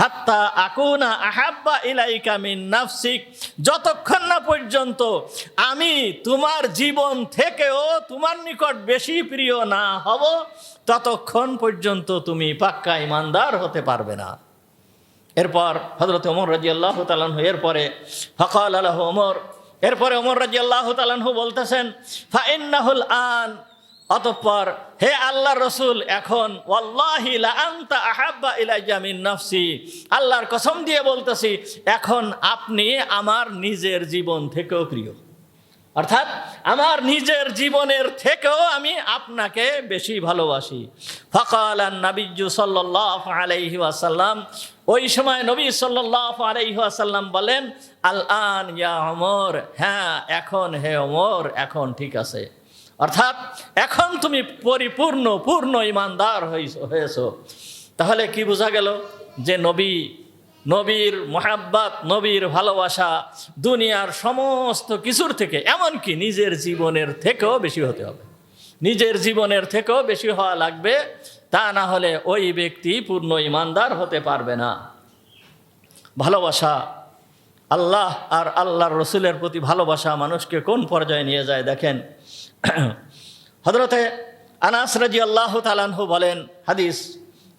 Speaker 1: হাত্তা আকুনা আহাব্বা ইলাইকা মিন নাফসিক, যতক্ষণ না পর্যন্ত আমি তোমার জীবন থেকেও তোমার নিকট বেশি প্রিয় না হব, ততক্ষণ পর্যন্ত তুমি পাক্কা ঈমানদার হতে পারবে না। এরপর হযরত ওমর রাদিয়াল্লাহু তাআলা আনহু ফাকালা লাহু ওমর, এরপরে ওমর রাদিয়াল্লাহু তাআলা আনহু বলতেছেন, ফা ইন্নাহুল আন, অতঃপর হে আল্লাহর রাসূল, এখন ওয়াল্লাহি লা আনতা আহাব্বা ইলাইয়া মিন নাফসি, আল্লাহর কসম দিয়ে বলতেছি, এখন আপনি আমার নিজের জীবন থেকেও প্রিয়, অর্থাৎ আমার নিজের জীবনের থেকেও আমি আপনাকে বেশি ভালোবাসি। ফাকালান নবিয়্যু সাল্লাল্লাহু আলাইহি ওয়াসাল্লাম, ওই সময় নবী সাল্লাল্লাহু আলাইহি ওয়াসাল্লাম বলেন, আল আন ইয়া ওমর, হ্যাঁ এখন হে ওমর, এখন ঠিক আছে, অর্থাৎ এখন তুমি পূর্ণ ঈমানদার হয়েছো। তাহলে কি বোঝা গেল যে নবীর মুহাব্বত, নবীর ভালোবাসা দুনিয়ার সমস্ত কিছুর থেকে, এমনকি নিজের জীবনের থেকেও বেশি হতে হবে, নিজের জীবনের থেকেও বেশি হওয়া লাগবে, তা না হলে ওই ব্যক্তি পূর্ণ ঈমানদার হতে পারবে না। ভালোবাসা, আল্লাহ আর আল্লাহর রাসূলের প্রতি ভালোবাসা মানুষকে কোন পর্যায়ে নিয়ে যায় দেখেন। হযরতে আনাস রাদিয়াল্লাহু তাআলা আনহু বলেন, হাদিস,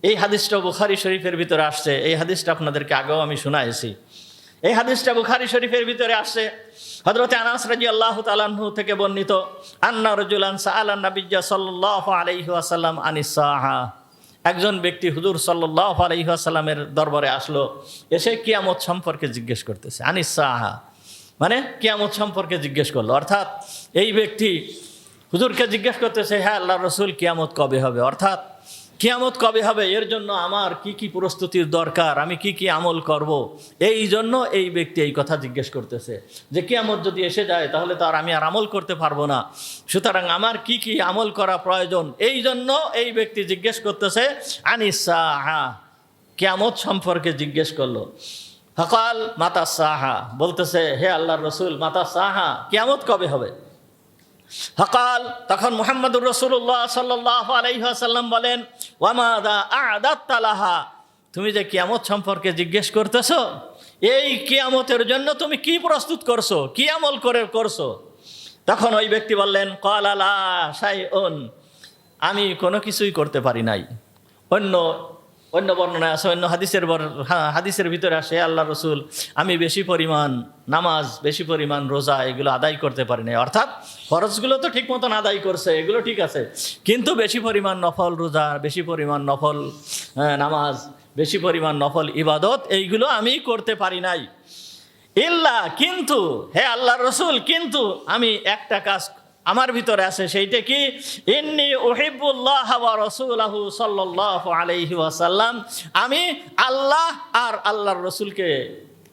Speaker 1: এই হাদিসটা বুখারী শরীফের ভিতরে আসছে, এই হাদিসটা আপনাদেরকে আগেও আমি শোনাইছি। এই হাদিসটা বুখারী শরীফের ভিতরে আসছে, হযরতে আনাস রাদিয়াল্লাহু তাআলা আনহু থেকে বর্ণিত, আন্না রাজুলান সাআলান নাবিয়্যা সাল্লাল্লাহু আলাইহি ওয়াসাল্লাম আনিস সাআহা, একজন ব্যক্তি হুজুর সাল্লাল্লাহু আলাইহি ওয়াসাল্লামের দরবারে আসলো, এসে কিয়ামত সম্পর্কে জিজ্ঞেস করতেছে। আনিস সাআহা মানে কিয়ামত সম্পর্কে জিজ্ঞেস করলো, অর্থাৎ এই ব্যক্তি হুজুরকে জিজ্ঞেস করতেছে, হ্যাঁ আল্লাহর রাসূল, কিয়ামত কবে হবে, অর্থাৎ কিয়ামত কবে হবে, এর জন্য আমার কি কি প্রস্তুতির দরকার, আমি কি কি আমল করব। এই জন্য এই ব্যক্তি এই কথা জিজ্ঞেস করতেছে যে কিয়ামত যদি এসে যায় তাহলে তো আমি আর আমল করতে পারবো না, সুতরাং আমার কি কি আমল করা প্রয়োজন। এই জন্য এই ব্যক্তি জিজ্ঞেস করতেছে আনিস সাআ, কিয়ামত সম্পর্কে জিজ্ঞেস করলো। ফাকাল মাতা সাহা, বলতেছে হে আল্লাহর রসুল মাতা সাহা, কিয়ামত কবে হবে। ফাকাল, তখন মুহাম্মদুর রাসূলুল্লাহ সাল্লাল্লাহু আলাইহি ওয়াসাল্লাম বলেন ওয়ামাদা আ'দাত্তা লাহা, তুমি যে কিয়ামত সম্পর্কে জিজ্ঞেস করতেছো, এই কিয়ামতের জন্য তুমি কি প্রস্তুত করছো, কি আমল করছো। তখন ওই ব্যক্তি বললেন ক্বালা লা শাইউন, আমি কোনো কিছুই করতে পারি নাই। অন্য বর্ণনায় আছে, অন্য হাদিসের ভিতরে আসে আল্লাহ রসুল আমি বেশি পরিমাণ নামাজ, বেশি পরিমাণ রোজা এগুলো আদায় করতে পারি নাই। অর্থাৎ ফরজগুলো তো ঠিক মতন আদায় করছে, এগুলো ঠিক আছে, কিন্তু বেশি পরিমাণ নফল রোজা, বেশি পরিমাণ নফল নামাজ, বেশি পরিমাণ নফল ইবাদত এইগুলো আমি করতে পারি নাই। ইল্লা, কিন্তু হে আল্লাহর রসুল, কিন্তু আমি একটা কাজ আমার ভিতরে আছে, সেইটা কি ইন্নী উহিব্বুল্লাহ ওয়া রাসূলাহু সাল্লাল্লাহু আলাইহি ওয়াসাল্লাম, আমি আল্লাহ আর আল্লাহর রসুলকে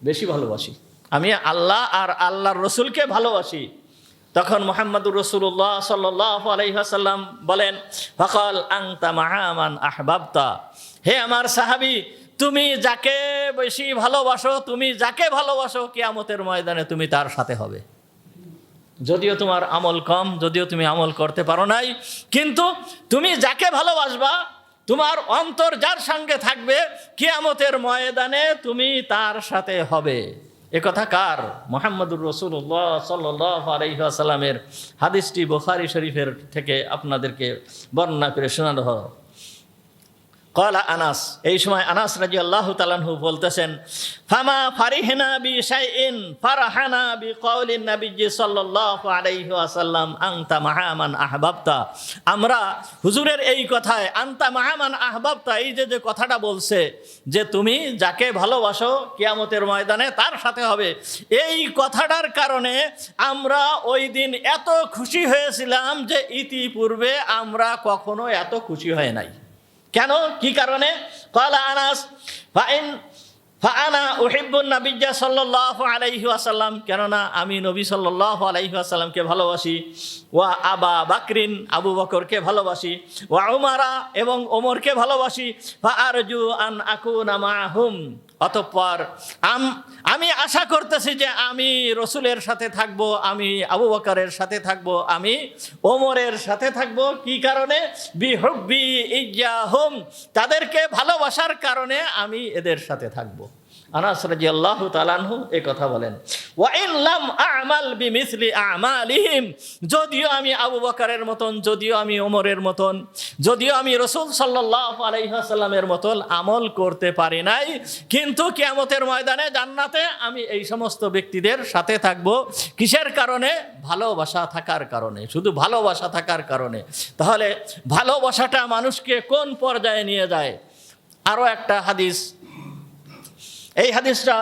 Speaker 1: বেশি ভালোবাসি, আমি আল্লাহ আর আল্লাহর রসুলকে ভালোবাসি। তখন মুহাম্মদুর রাসূলুল্লাহ সাল্লাল্লাহু আলাইহি ওয়াসাল্লাম বলেন ফাকাল আনতা মা'a মান আহবাবতা, হে আমার সাহাবী, তুমি যাকে বেশি ভালোবাসো, তুমি যাকে ভালোবাসো কিয়ামতের ময়দানে তুমি তার সাথে হবে। যদিও তোমার আমল কম, যদিও তুমি আমল করতে পারো নাই, কিন্তু তুমি যাকে ভালোবাসবা, তোমার অন্তর যার সঙ্গে থাকবে, কিয়ামতের ময়দানে তুমি তার সাথে হবে। এ কথা কার? মুহাম্মদুর রাসূলুল্লাহ সাল্লাল্লাহু আলাইহি ওয়াসাল্লামের। হাদিসটি বুখারী শরীফের থেকে আপনাদেরকে বর্ণনা করে শোনানো হলো। ক্বালা আনাস, এই সময় আনাস রাদিয়াল্লাহু তাআলা আনহু বলতেছেন ফামা ফারিহনা বিশাইইন ফারহানা বিকাউলিন নবী সাল্লাল্লাহু আলাইহি ওয়াসাল্লাম আনতা মা'a মান আহবাবতা, আমরা হুজুরের এই কথায় আনতা মা'a মান আহবাবতা, এই যে কথাটা বলছে যে তুমি যাকে ভালোবাসো কিয়ামতের ময়দানে তার সাথে হবে, এই কথাটার কারণে আমরা ওই দিন এত খুশি হয়েছিলাম যে ইতিপূর্বে আমরা কখনো এত খুশি হয় নাই। কেন, কি কারণে? ক্বালা আনাস ফাআনা উহিব্বুন নাবিয়্যা সাল্লাল্লাহু আলাইহি ওয়াসাল্লাম, কেননা আমি নবী সাল্লাল্লাহু আলাইহি ওয়াসাল্লামকে ভালোবাসি, ওয়া আবা বাকরিন, আবু বকরকে ভালোবাসি, ওয়া উমারা, এবং ওমরকে ভালোবাসি, ফাআরজু আন আকুনা মাআহুম, অতঃপর আমি আশা করতেছি যে আমি রসুলের সাথে থাকব, আমি আবু বকরের সাথে থাকব, আমি ওমরের সাথে থাকব। কি কারণে? বিহুব্বি ইয়্যাহুম, তাদেরকে ভালোবাসার কারণে আমি এদের সাথে থাকব। আনাস রাদিয়াল্লাহু তাআলা আনহু এই কথা বলেন ওয়া ইন লাম আ'মাল বিমিসলি আ'মালিহিম, যদিও আমি আবু বকরের মতন, যদিও আমি ওমরের মতন, যদিও আমি রাসূল সাল্লাল্লাহু আলাইহি ওয়াসাল্লামের মতন আমল করতে পারি নাই, কিন্তু কিয়ামতের ময়দানে জান্নাতে আমি এই সমস্ত ব্যক্তিদের সাথে থাকব। কিসের কারণে? ভালোবাসা থাকার কারণে, শুধু ভালোবাসা থাকার কারণে। তাহলে ভালোবাসাটা মানুষকে কোন পর্যায়ে নিয়ে যায়? আরও একটা হাদিস, এই হাদিসটা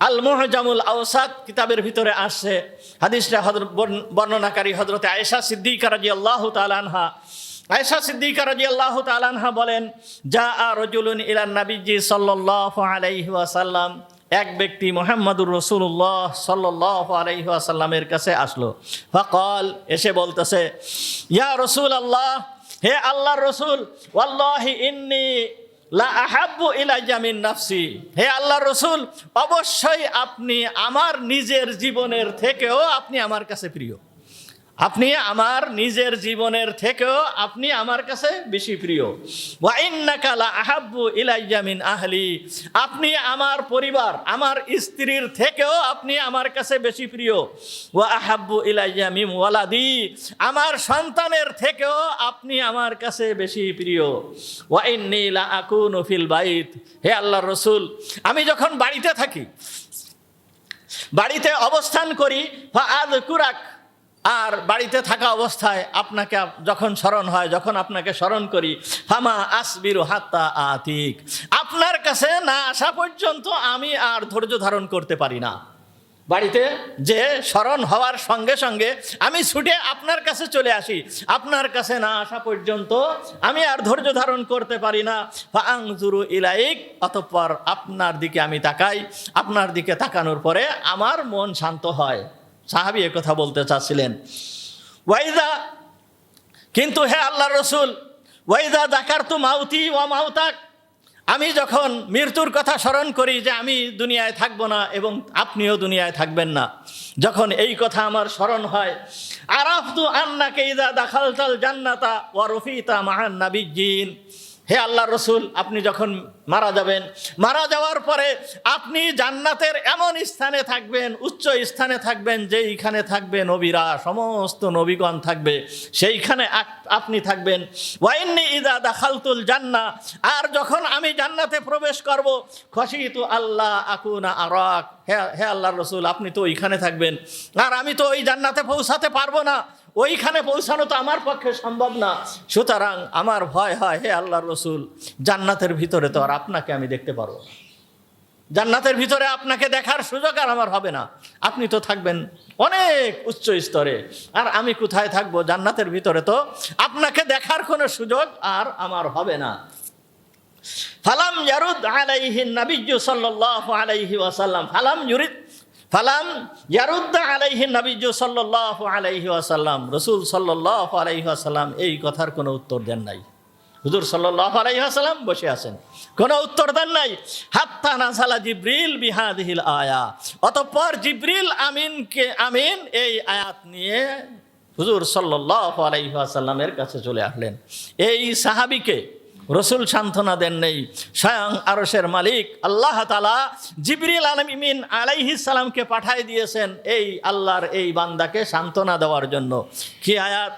Speaker 1: আল মুহজামুল আওসাত কিতাবের ভিতরে আসছে। হাদিসটা বর্ণনাকারী হযরতে আয়েশা সিদ্দিকা রাদিয়াল্লাহু তাআলা আনহা, আয়েশা সিদ্দিকা রাদিয়াল্লাহু তাআলা আনহা বলেন জাআ রাজুলুন ইলান নাবিয়্যি সাল্লাল্লাহু আলাইহি ওয়াসাল্লাম, এক ব্যক্তি মুহাম্মদুর রাসূলুল্লাহ সাল্লাল্লাহু আলাইহি ওয়াসাল্লামের কাছে আসলো। ফাকাল, এসে বলতেছে ইয়া রাসূলুল্লাহ, হে আল্লাহর রাসূল, ওয়াল্লাহি ইন্নী লা আহাব্বু ইলাইয়া মিন নাফসি, হে আল্লাহর রাসূল, অবশ্যই আপনি আমার নিজের জীবনের থেকেও আপনি আমার কাছে প্রিয়, আপনি আমার নিজের জীবনের থেকেও আপনি আমার কাছে বেশি প্রিয়। ওয়া ইন্নাকা লা আহাব্বু ইলাইয়া মিন আহলি, আপনি আমার পরিবার, আমার স্ত্রীর থেকেও আপনি আমার কাছে বেশি প্রিয়। ওয়া আহাব্বু ইলাইয়া মিন ওয়ালাদি, আমার সন্তানের থেকেও আপনি আমার কাছে বেশি প্রিয়। ওয়া ইন্নী লা আকুনু ফিল বাইত, হে আল্লাহর রাসূল, আমি যখন বাড়িতে থাকি, বাড়িতে অবস্থান করি, ফাআযকুরাক, আর বাড়িতে থাকা অবস্থায় আপনাকে যখন স্মরণ হয়, যখন আপনাকে স্মরণ করি, ফামা আসবিরু হাত্তা আতিক, আপনার কাছে না আসা পর্যন্ত আমি আর ধৈর্য ধারণ করতে পারি না। বাড়িতে যে স্মরণ হওয়ার সঙ্গে সঙ্গে আমি ছুটে আপনার কাছে চলে আসি, আপনার কাছে না আসা পর্যন্ত আমি আর ধৈর্য ধারণ করতে পারি না। ফাআনজুরু ইলাইক, অতঃপর আপনার দিকে আমি তাকাই, আপনার দিকে তাকানোর পরে আমার মন শান্ত হয়। সাহাবী এ কথা বলতে চাচ্ছিলেন। ওয়াইদা, কিন্তু হে আল্লাহর রাসূল, ওয়াইদা যাকারতু মাউতি ওয়া মাউতাক, আমি যখন মৃত্যুর কথা স্মরণ করি যে আমি দুনিয়ায় থাকবো না এবং আপনিও দুনিয়ায় থাকবেন না, যখন এই কথা আমার স্মরণ হয়, আরাফতু আন্নাকা ইযা দাখালতাল জান্নাতা ওয়া রফিতা মা'আন নাবিয়্যিন, হে আল্লাহর রাসূল, আপনি যখন মারা যাবেন, মারা যাওয়ার পরে আপনি জান্নাতের এমন স্থানে থাকবেন, উচ্চ স্থানে থাকবেন, যেইখানে থাকবে নবীরা, সমস্ত নবীগণ থাকবে, সেইখানে আপনি থাকবেন। ওয়াইন্নি ইযা দাখালতুল জান্নাহ, আর যখন আমি জান্নাতে প্রবেশ করব, খশিতু আল্লাহ আকুনা আরাক, হে আল্লাহর রাসূল, আপনি তো ওইখানে থাকবেন, আর আমি তো ওই জান্নাতে পৌঁছাতে পারবো না, ওইখানে পৌঁছানো তো আমার পক্ষে সম্ভব না। সুতরাং আমার ভয় হয়, হে আল্লাহর রাসূল, জান্নাতের ভিতরে তো আর আপনাকে আমি দেখতে পারবো না, জান্নাতের ভিতরে আপনাকে দেখার সুযোগ আর আমার হবে না, আপনি তো থাকবেন অনেক উচ্চ স্তরে, আর আমি কোথায় থাকবো? জান্নাতের ভিতরে তো আপনাকে দেখার কোনো সুযোগ আর আমার হবে না। ফালাম ইয়ারুদ আলাইহি নবিয়্যু সাল্লাল্লাহু আলাইহি ওয়াসাল্লাম, ফালাম ইয়ারুদ্দা আলাইহি নবিয়্যু সাল্লাল্লাহু আলাইহি ওয়াসাল্লাম, রাসূল সাল্লাল্লাহু আলাইহি ওয়াসাল্লাম এই কথার কোনো উত্তর দেন নাই। হুজুর সাল্লাল্লাহু আলাইহি ওয়াসাল্লাম বসে আছেন, কোনো উত্তর দেন নাই। হাত্তা নাযালা জিবরিল বিহাদিহিল আয়া, অতঃপর জিবরিল আমিন এই আয়াত নিয়ে হুজুর সাল্লাল্লাহু আলাইহি ওয়াসাল্লামের কাছে চলে আসলেন। এই সাহাবীকে রসুল সান্ত্বনা দেন নেই, স্বয়ং আরশের মালিক আল্লাহ তাআলা জিবরিল আমিন আলাইহিস সালামকে পাঠিয়ে দিয়েছেন এই আল্লাহর এই বান্দাকে সান্ত্বনা দেওয়ার জন্য। কি আয়াত?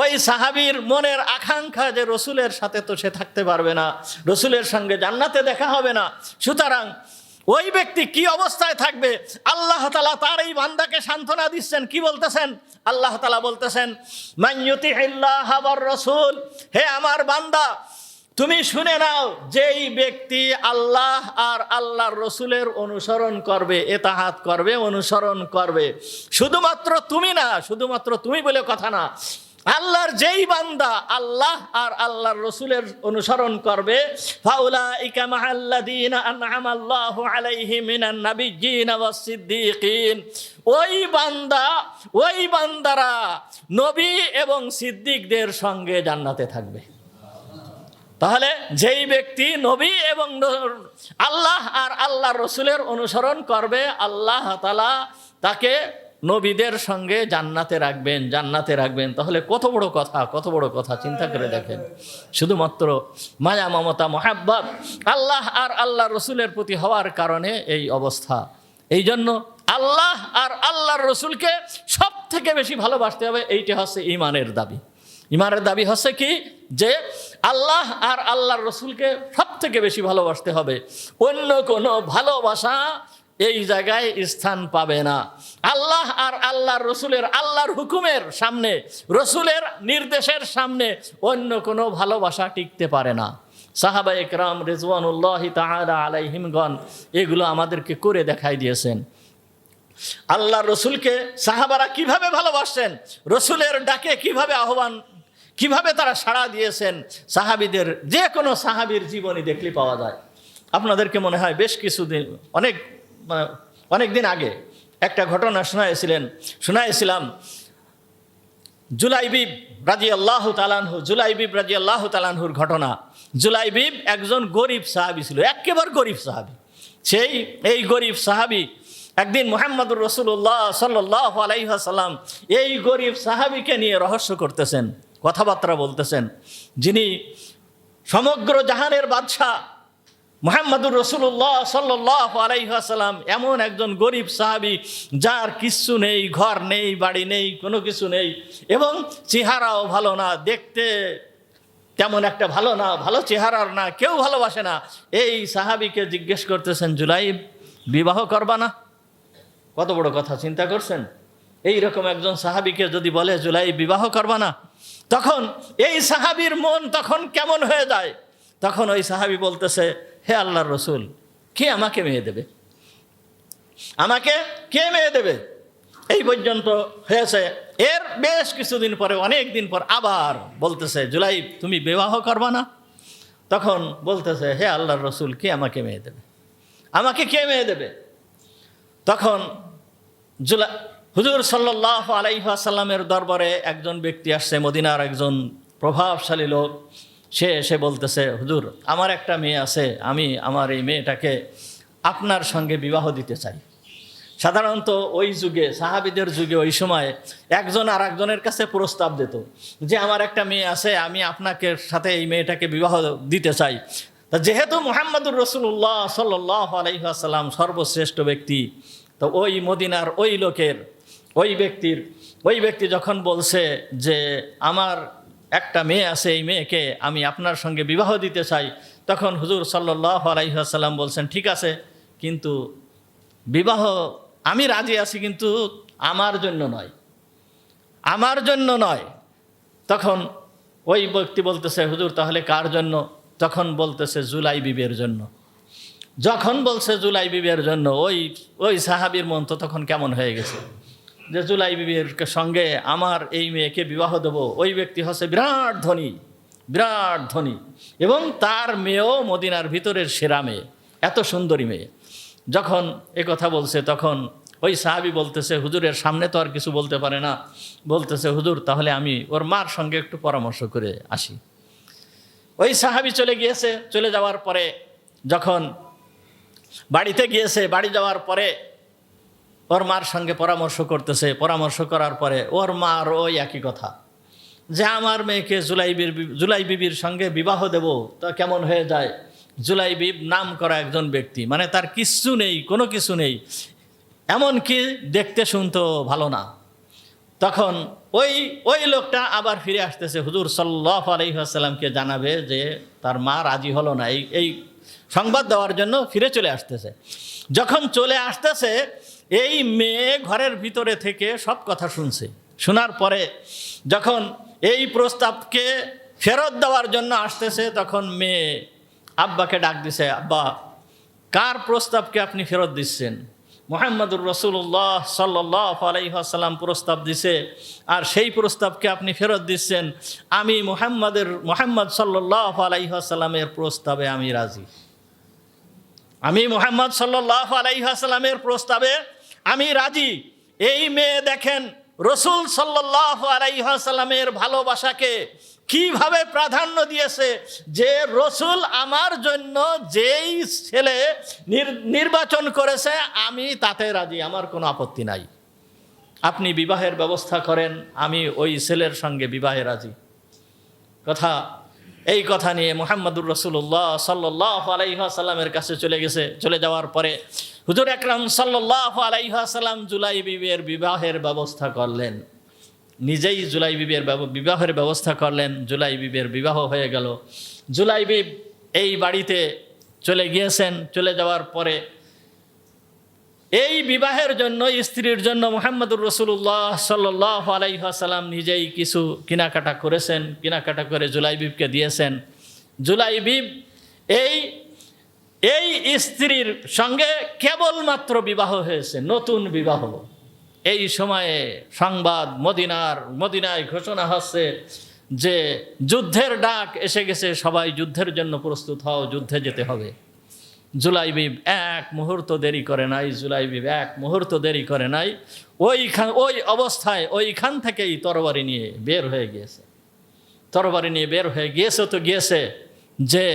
Speaker 1: ওই সাহাবীর মনের আকাঙ্ক্ষা যে রসুলের সাথে তো সে থাকতে পারবে না, রসুলের সঙ্গে জান্নাতে দেখা হবে না, সুতরাং ওই ব্যক্তি কি অবস্থায় থাকবে? আল্লাহ তাআলা তার এই বান্দাকে সান্ত্বনা দিচ্ছেন। কি বলতেছেন? আল্লাহ তাআলা বলতেছেন, মান ইউতিইল্লাহ ওয়ার রাসূল, হে আমার বান্দা তুমি শুনে নাও, যেই ব্যক্তি আল্লাহ আর আল্লাহর রসুলের অনুসরণ করবে, ইতাআত করবে, অনুসরণ করবে, শুধুমাত্র তুমি না, শুধুমাত্র তুমি বলে কথা না, আল্লাহর যেই বান্দা আল্লাহ আর আল্লাহর রসুলের অনুসরণ করবে, ফাউলাইকা মাআল্লাযীনা আনআমাল্লাহু আলাইহিম মিনান নাবিয়্যিন ওয়াস সিদ্দীকিন, ওই বান্দারা নবী এবং সিদ্দিকদের সঙ্গে জান্নাতে থাকবে। তাহলে যেই ব্যক্তি নবী এবং আল্লাহ আর আল্লাহর রসুলের অনুসরণ করবে, আল্লাহ তাআলা তাকে নবীদের সঙ্গে জান্নাতে রাখবেন। তাহলে কত বড় কথা চিন্তা করে দেখেন। শুধুমাত্র মায়া মমতা মহাব্বত আল্লাহ আর আল্লাহ রসুলের প্রতি হওয়ার কারণে এই অবস্থা। এই জন্য আল্লাহ আর আল্লাহর রসুলকে সব থেকে বেশি ভালোবাসতে হবে। এইটা হচ্ছে ইমানের দাবি। ইমানের দাবি হচ্ছে কি? যে আল্লাহ আর আল্লাহর রসুলকে সব থেকে বেশি ভালোবাসতে হবে। অন্য কোনো ভালোবাসা এই জায়গায় স্থান পাবে না। আল্লাহ আর আল্লাহর রসুলের, আল্লাহর হুকুমের সামনে, রসুলের নির্দেশের সামনে অন্য কোনো ভালোবাসা টিকতে পারে না। সাহাবায়ে কেরাম রিজওয়ানুল্লাহি তাআলা আলাইহিমগণ এগুলো আমাদেরকে করে দেখাই দিয়েছেন। আল্লাহর রসুলকে সাহাবারা কিভাবে ভালোবাসছেন, রসুলের ডাকে কিভাবে তারা সাড়া দিয়েছেন, সাহাবীদের যে কোনো সাহাবীর জীবনী দেখলে পাওয়া যায়। আপনাদেরকে মনে হয় বেশ কিছুদিন, অনেক দিন আগে একটা ঘটনা শোনাইছিলাম। জুলাইবিব রাদিয়াল্লাহু তাআলা আনহুর ঘটনা। জুলাইবিব একজন গরিব সাহাবী ছিল, একেবারে গরিব সাহাবী। এই গরিব সাহাবী একদিন মুহাম্মদুর রাসূলুল্লাহ সাল্লাল্লাহু আলাইহি ওয়াসাল্লাম এই গরিব সাহাবীকে নিয়ে রহস্য করতেছেন, কথাবার্তা বলতেছেন। যিনি সমগ্র জাহানের বাদশাহ মুহাম্মদুর রাসূলুল্লাহ সাল্লাল্লাহু আলাইহি ওয়াসাল্লাম এমন একজন গরিব সাহাবী, যার কিচ্ছু নেই, ঘর নেই, বাড়ি নেই, কোনো কিছু নেই, এবং চেহারাও ভালো না, দেখতে তেমন একটা ভালো চেহারার না, কেউ ভালোবাসে না। এই সাহাবীকে জিজ্ঞেস করতেছেন, জুলাইব বিবাহ করবা না? কত বড় কথা চিন্তা করছেন? এইরকম একজন সাহাবীকে যদি বলে জুলাইব বিবাহ করবা না, তখন এই সাহাবীর মন তখন কেমন হয়ে যায়? তখন ওই সাহাবী বলতেছে, হে আল্লাহর রসুল, কে আমাকে মেয়ে দেবে? আমাকে কে মেয়ে দেবে? এই পর্যন্ত হয়েছে। এর বেশ কিছুদিন পরে, অনেক দিন পর আবার বলতেছে, জুলাইব তুমি বিবাহ করবা না? তখন বলতেছে, হে আল্লাহর রসুল, কে আমাকে মেয়ে দেবে? আমাকে কে মেয়ে দেবে? তখন হুজুর সাল্লাল্লাহু আলাইহি ওয়াসাল্লামের দরবারে একজন ব্যক্তি আসছে, মদিনার একজন প্রভাবশালী লোক। সে এসে বলতেছে, হুজুর আমার একটা মেয়ে আছে, আমি আমার এই মেয়েটাকে আপনার সঙ্গে বিবাহ দিতে চাই। সাধারণত ওই যুগে, সাহাবীদের যুগে, ওই সময় একজন আর একজনের কাছে প্রস্তাব দিত যে আমার একটা মেয়ে আছে, আমি আপনাকে সাথে এই মেয়েটাকে বিবাহ দিতে চাই। তা যেহেতু মুহাম্মদুর রাসূলুল্লাহ সাল্লাল্লাহু আলাইহি ওয়াসাল্লাম সর্বশ্রেষ্ঠ ব্যক্তি, তো ওই মদিনার ওই ব্যক্তি যখন বলছে যে আমার একটা মেয়ে আছে, এই মেয়েকে আমি আপনার সঙ্গে বিবাহ দিতে চাই, তখন হুজুর সাল্লাল্লাহু আলাইহি ওয়াসাল্লাম বলছেন, ঠিক আছে, কিন্তু বিবাহ আমি রাজি আছি, কিন্তু আমার জন্য নয়। তখন ওই ব্যক্তি বলতেছে, হুজুর তাহলে কার জন্য? তখন বলতেছে, জুলাইবিবের জন্য। যখন বলছে জুলাইবিবের জন্য, ওই সাহাবীর মন তো তখন কেমন হয়ে গেছে যে জুলাইবিবের সঙ্গে আমার এই মেয়েকে বিবাহ দেব। ওই ব্যক্তি হচ্ছে বিরাট ধনী, এবং তার মেয়েও মদিনার ভিতরের সেরা মেয়ে, এত সুন্দরী মেয়ে। যখন কথা বলছে, তখন ওই সাহাবী বলতেছে, হুজুরের সামনে তো আর কিছু বলতে পারে না, বলতেছে, হুজুর তাহলে আমি ওর মার সঙ্গে একটু পরামর্শ করে আসি। ওই সাহাবী চলে যাওয়ার পরে যখন বাড়িতে গিয়েছে, বাড়ি যাওয়ার পরে ওর মার সঙ্গে পরামর্শ করার পরে ওর মার ওই একই কথা, যে আমার মেয়েকে জুলাইবিবির সঙ্গে বিবাহ দেব, তা কেমন হয়ে যায়? জুলাইবিব নাম করা একজন ব্যক্তি, মানে তার কিচ্ছু নেই, কোনো কিছু নেই, এমনকি দেখতে শুনতেও ভালো না। তখন ওই লোকটা আবার ফিরে আসতেছে, হুজুর সাল্লাল্লাহু আলাইহি ওয়াসাল্লামকে জানাবে যে তার মা রাজি হলো না, এই সংবাদ দেওয়ার জন্য ফিরে চলে আসতেছে। যখন চলে আসতেছে, এই মেয়ে ঘরের ভিতরে থেকে সব কথা শোনার পরে যখন এই প্রস্তাবকে ফেরত দেওয়ার জন্য আসতেছে, তখন মেয়ে আব্বাকে ডাক দিছে, আব্বা কার প্রস্তাবকে আপনি ফেরত দিচ্ছেন? মুহাম্মদুর রাসূলুল্লাহ সাল্লাল্লাহু আলাইহি ওয়াসাল্লাম প্রস্তাব দিছে, আর সেই প্রস্তাবকে আপনি ফেরত দিচ্ছেন। আমি মুহাম্মদ সাল্লাল্লাহু আলাইহি ওয়াসাল্লামের প্রস্তাবে আমি রাজি। মুহাম্মদ সাল্লাল্লাহু আলাইহি ওয়াসাল্লামের প্রস্তাবে আমি রাজি। এই মেয়ে দেখেন রাসূল সাল্লাল্লাহু আলাইহি ওয়াসাল্লামের ভালোবাসাকে কিভাবে প্রাধান্য দিয়েছে, যে রাসূল আমার জন্য যেই ছেলে নির্বাচন করেছে আমি তাতে রাজি, আমার কোনো আপত্তি নাই, আপনি বিবাহের ব্যবস্থা করেন, আমি ওই ছেলের সঙ্গে বিবাহে রাজি। এই কথা নিয়ে মুহাম্মদুর রাসূলুল্লাহ সাল্লাল্লাহু আলাইহি ওয়াসাল্লামের কাছে চলে যাওয়ার পরে হুজুর আকরাম সাল্লাল্লাহু আলাইহি ওয়াসাল্লাম জুলাইবিবের বিবাহের ব্যবস্থা করলেন, নিজেই জুলাইবিবের বিবাহের ব্যবস্থা করলেন। জুলাইবিবের বিবাহ হয়ে গেল। জুলাইবিব এই বাড়িতে চলে গিয়েছেন। চলে যাওয়ার পরে এই বিবাহের জন্য, স্ত্রীর জন্য মুহাম্মদুর রাসূলুল্লাহ সাল্লাল্লাহু আলাইহি ওয়াসাল্লাম নিজেই কিছু কেনাকাটা করেছেন। কেনাকাটা করে জুলাইবিবকে দিয়েছেন। জুলাইবিব এই স্ত্রীর সঙ্গে কেবলমাত্র বিবাহ হয়েছে, নতুন বিবাহ। এই সময়ে সংবাদ মদিনায় ঘোষণা হচ্ছে যে যুদ্ধের ডাক এসে গেছে, সবাই যুদ্ধের জন্য প্রস্তুত হও, যুদ্ধে যেতে হবে। জুলাইবিব এক মুহূর্ত দেরি করে নাই। ওই অবস্থায় ওইখান থেকেই তরবারি নিয়ে বের হয়ে গিয়েছে যে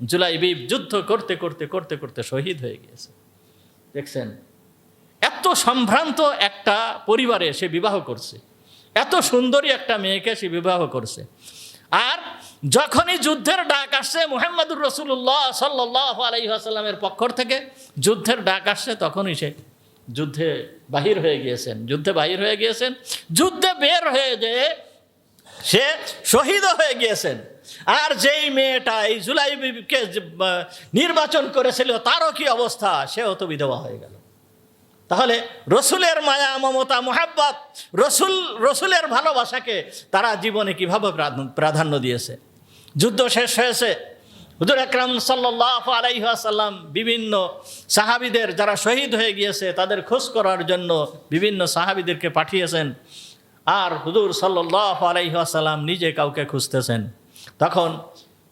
Speaker 1: জুলাইবিব যুদ্ধ করতে করতে শহীদ হয়ে গিয়েছে। দেখছেন, এত সম্ভ্রান্ত একটা পরিবারে সে বিবাহ করছে, এত সুন্দরী একটা মেয়েকে সে বিবাহ করছে। আর যখনই যুদ্ধের ডাক আসছে মুহাম্মদুর রাসূলুল্লাহ সাল্লাল্লাহু আলাইহি ওয়াসাল্লামের পক্ষ থেকে যুদ্ধের ডাক আসছে, তখনই সে যুদ্ধে বাহির হয়ে গিয়েছেন। যুদ্ধে বের হয়ে যেয়ে সে শহীদ হয়ে গিয়েছেন। আর যেই মেয়েটা এই জুলাইবিবকে নির্বাচন করেছিল, তারও কি অবস্থা, সেও তো বিধবা হয়ে গেল। তাহলে রসুলের মায়া, মমতা, মোহাব্বত, রসুলের ভালোবাসাকে তারা জীবনে কিভাবে প্রাধান্য দিয়েছে। যুদ্ধ শেষ হয়েছে, হুজুর আকরাম সাল্লাল্লাহু আলাইহি ওয়াসাল্লাম বিভিন্ন সাহাবীদের যারা শহীদ হয়ে গিয়েছে তাদের খোঁজ করার জন্য বিভিন্ন সাহাবীদেরকে পাঠিয়েছেন, আর হুজুর সাল্লাল্লাহু আলাইহি ওয়াসাল্লাম নিজে কাউকে খুঁজতেছেন। তখন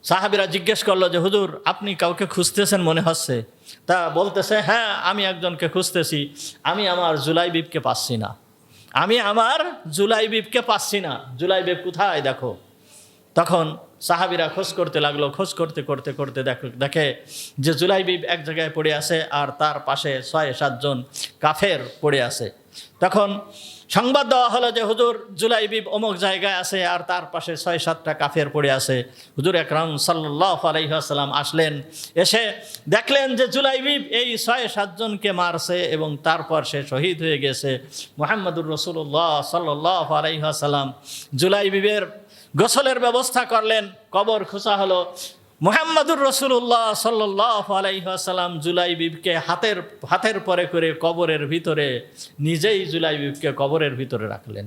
Speaker 1: সাহাবীরা জিজ্ঞেস করলো যে হুজুর, আপনি কাউকে খুঁজতেছেন মনে হচ্ছে। তা বলতেছে, হ্যাঁ আমি একজনকে খুঁজতেছি, আমি আমার জুলাইবিবকে পাচ্ছি না, আমি আমার জুলাইবিবকে পাচ্ছি না, জুলাইবিব কোথায় দেখো। তখন সাহাবীরা খোঁজ করতে লাগলো, খোঁজ করতে করতে করতে দেখে যে জুলাইবিব এক জায়গায় পড়ে আছে আর তার পাশে ৬-৭ জন কাফের পড়ে আছে। তখন সংবাদ দেওয়া হলো যে হুজুর জুলাইবিব অমুক জায়গায় আছে আর তার পাশে ৬-৭টা কাফের পড়ে আছে। হুজুর আকরাম সাল্লাল্লাহু আলাইহি ওয়াসাল্লাম আসলেন, এসে দেখলেন যে জুলাইবিব এই ৬-৭ জনকে মারছে এবং তারপর সে শহীদ হয়ে গেছে। মুহাম্মদুর রাসূলুল্লাহ সাল্লাল্লাহু আলাইহি ওয়াসাল্লাম জুলাইবিবের গোসলের ব্যবস্থা করলেন, কবর খোঁচা হলো। মুহাম্মদুর রাসূলুল্লাহ সাল্লাল্লাহু আলাইহি ওয়াসাল্লাম জুলাইবিবকে হাতের পরে করে কবরের ভিতরে, নিজেই জুলাইবিবকে কবরের ভিতরে রাখলেন।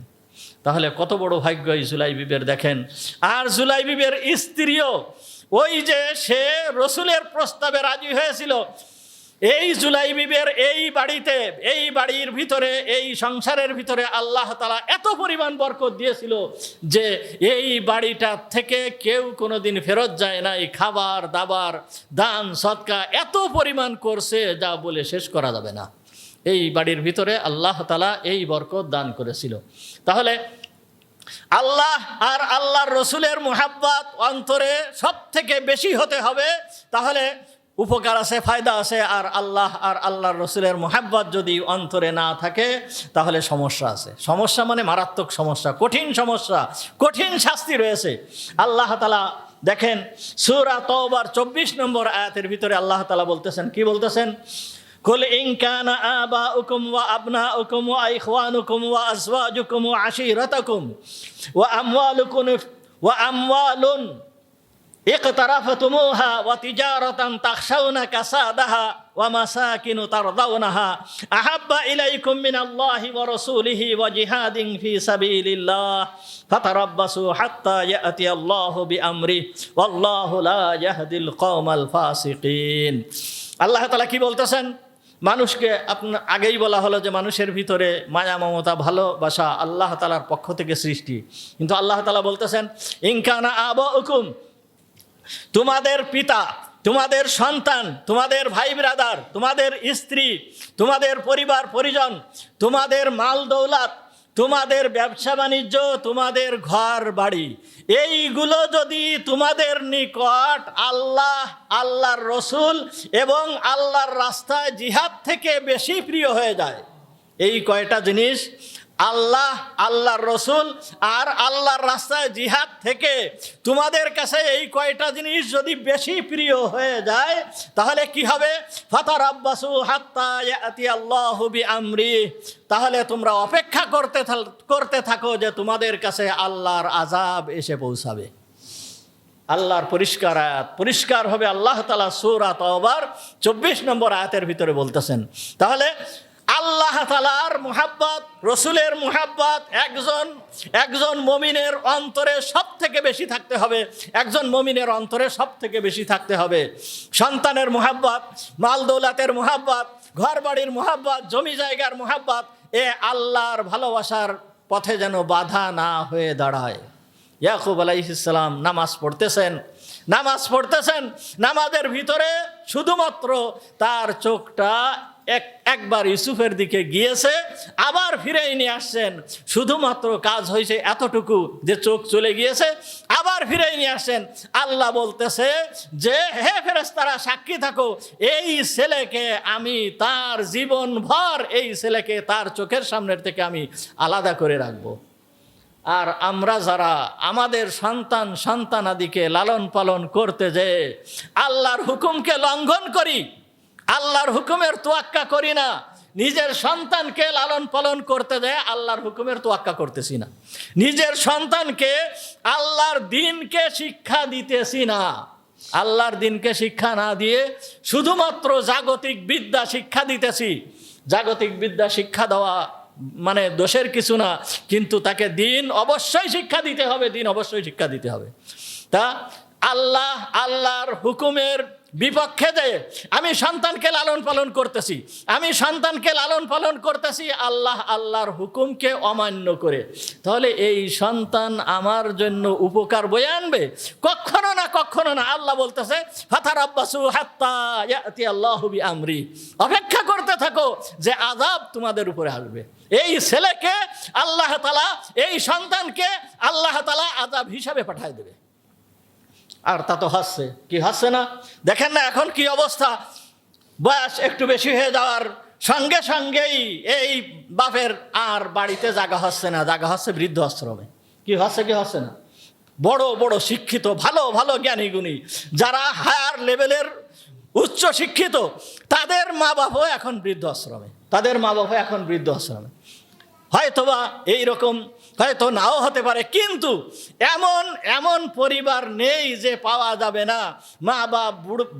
Speaker 1: তাহলে কত বড় ভাগ্য এই জুলাইবিবের দেখেন। আর জুলাইবিবের স্ত্রীও ওই যে সে রসুলের প্রস্তাবে রাজি হয়েছিল, এই জুলাইবিবের এই বাড়িতে, এই বাড়ির ভিতরে, এই সংসারের ভিতরে আল্লাহ তাআলা এত পরিমাণ বরকত দিয়েছিল যে এই বাড়িটা থেকে কেউ কোনোদিন ফেরত যায় নাই। খাবার দাবার, দান সদকা এত পরিমাণ করছে যা বলে শেষ করা যাবে না। এই বাড়ির ভিতরে আল্লাহ তাআলা এই বরকত দান করেছিল। তাহলে আল্লাহ আর আল্লাহর রসুলের মুহাব্বত অন্তরে সব থেকে বেশি হতে হবে, তাহলে উপকার আছে, ফায়দা আছে। আর আল্লাহ আর আল্লাহর রসুলের মুহাব্বত যদি অন্তরে না থাকে তাহলে সমস্যা আছে। সমস্যা মানে মারাত্মক সমস্যা, কঠিন সমস্যা, কঠিন শাস্তি রয়েছে। আল্লাহ তাআলা দেখেন সূরা তাওবার 24 নম্বর আয়াতের ভিতরে আল্লাহ তাআলা বলতেছেন, কি বলতেছেন? কুল ইন কানা আবাউকুম ওয়া আবনাউকুম ওয়া ইখওয়ানুকুম ওয়া আজওয়াজুকুম ওয়া আশীরাতুকুম ওয়া আমওয়ালুন اقترفتموها وتجارة تخشون كسادها ومساكن ترضونها أحب إليكم من الله ورسوله وجهاد في سبيل الله فتربصوا حتى يأتي الله بأمره والله لا يهدي القوم الفاسقين। আল্লাহ তাআলা কি বলতেছেন? মানুষকে আপনার আগেই বলা হলো যে মানুষের ভিতরে মায়া মমতা ভালোবাসা আল্লাহ তাআলার পক্ষ থেকে সৃষ্টি, কিন্তু আল্লাহ তাআলা বলতেছেন ইন কানা আবাউকুম, তোমাদের পিতা, তোমাদের সন্তান, তোমাদের ভাই ব্রাদার, তোমাদের স্ত্রী, তোমাদের পরিবার পরিজন, তোমাদের মাল দৌলত, তোমাদের ব্যবসা বাণিজ্য, তোমাদের ঘর বাড়ি, এইগুলো যদি তোমাদের নিকট আল্লাহ, আল্লাহর রসুল এবং আল্লাহর রাস্তায় জিহাদ থেকে বেশি প্রিয় হয়ে যায়, এই কয়টা জিনিস আল্লাহ, আল্লাহর রসুল আর আল্লাহর রাস্তায় জিহাদ থেকে তোমাদের কাছে এই কয়টা জিনিস যদি বেশি প্রিয় হয়ে যায় তাহলে কি হবে? ফাতারাব্বাসু হাত্তা ইয়াতি আল্লাহু বিআমরি, তাহলে তোমরা অপেক্ষা করতে থাকো যে তোমাদের কাছে আল্লাহর আযাব এসে পৌঁছাবে। আল্লাহর পরিষ্কার আয়াত, পরিষ্কার হবে আল্লাহ তাআলা সূরা তাওবার 24 নম্বর আয়াতের ভিতরে বলতেছেন। তাহলে আল্লাহ তাআলার মুহাব্বত, রসুলের মুহাব্বত একজন মুমিনের অন্তরে সব থেকে বেশি থাকতে হবে। একজন মুমিনের অন্তরে সব থেকে বেশি থাকতে হবে সন্তানের মুহাব্বত, মাল দৌলতের মুহাব্বত, ঘর বাড়ির মুহাব্বত, জমি জায়গার মুহাব্বত। এ আল্লাহর ভালোবাসার পথে যেন বাধা না হয়ে দাঁড়ায়। ইয়াকুব আলাইহিস সালাম নামাজ পড়তেছেন, নামাজের ভিতরে শুধুমাত্র তার চোখটা একবার ইউসুফের দিকে গিয়েছে, আবার ফিরেই নিয়ে আসছেন। শুধুমাত্র কাজ হয়েছে এতটুকু যে চোখ চলে গিয়েছে, আবার ফিরেই নিয়ে আসছেন। আল্লাহ বলতেছে যে হে ফেরেশতারা সাক্ষী থাকো, এই ছেলেকে আমি তার জীবনভর, এই ছেলেকে তার চোখের সামনের থেকে আমি আলাদা করে রাখবো। আর আমরা যারা আমাদের সন্তানাদিকে লালন পালন করতে যে আল্লাহর হুকুমকে লঙ্ঘন করি, আল্লাহর হুকুমের তোয়াক্কা করি না, নিজের সন্তানকে লালন পালন করতে যায় আল্লাহর হুকুমের তোয়াক্কা করতেছি না, নিজের সন্তানকে আল্লাহর দ্বীনকে শিক্ষা দিতেছি না, আল্লাহর দ্বীনকে শিক্ষা না দিয়ে শুধুমাত্র জাগতিক বিদ্যা শিক্ষা দিতেছি। জাগতিক বিদ্যা শিক্ষা দেওয়া মানে দোষের কিছু না, কিন্তু তাকে দ্বীন অবশ্যই শিক্ষা দিতে হবে, দ্বীন অবশ্যই শিক্ষা দিতে হবে। তা আল্লাহর হুকুমের বিপক্ষে যে আমি সন্তানকে লালন পালন করতেছি আল্লাহর হুকুমকে অমান্য করে, তাহলে এই সন্তান আমার জন্য উপকার বয়ে আনবে? কখনো না। আল্লাহ বলতেছে ফাতারাব্বাসু হাত্তা ইয়াতি আল্লাহু বিআমরি, অপেক্ষা করতে থাকো যে আযাব তোমাদের উপরে আসবে। এই ছেলেকে আল্লাহ তাআলা, এই সন্তানকে আল্লাহ তাআলা আযাব হিসাবে পাঠিয়ে দেবে। আর তা তো হাসছে না? দেখেন না এখন কি অবস্থা? বয়স একটু বেশি হয়ে যাওয়ার সঙ্গেই এই বাপের আর বাড়িতে জায়গা হচ্ছে না, জায়গা হচ্ছে বৃদ্ধ আশ্রমে। কি হচ্ছে না? বড় শিক্ষিত, ভালো জ্ঞানী গুণী, যারা হায়ার লেভেলের উচ্চ শিক্ষিত, তাদের মা বাবাও এখন বৃদ্ধ আশ্রমে। হয়তোবা এইরকম হয়তো নাও হতে পারে, কিন্তু এমন পরিবার নেই যে পাওয়া যাবে না। মা বাপ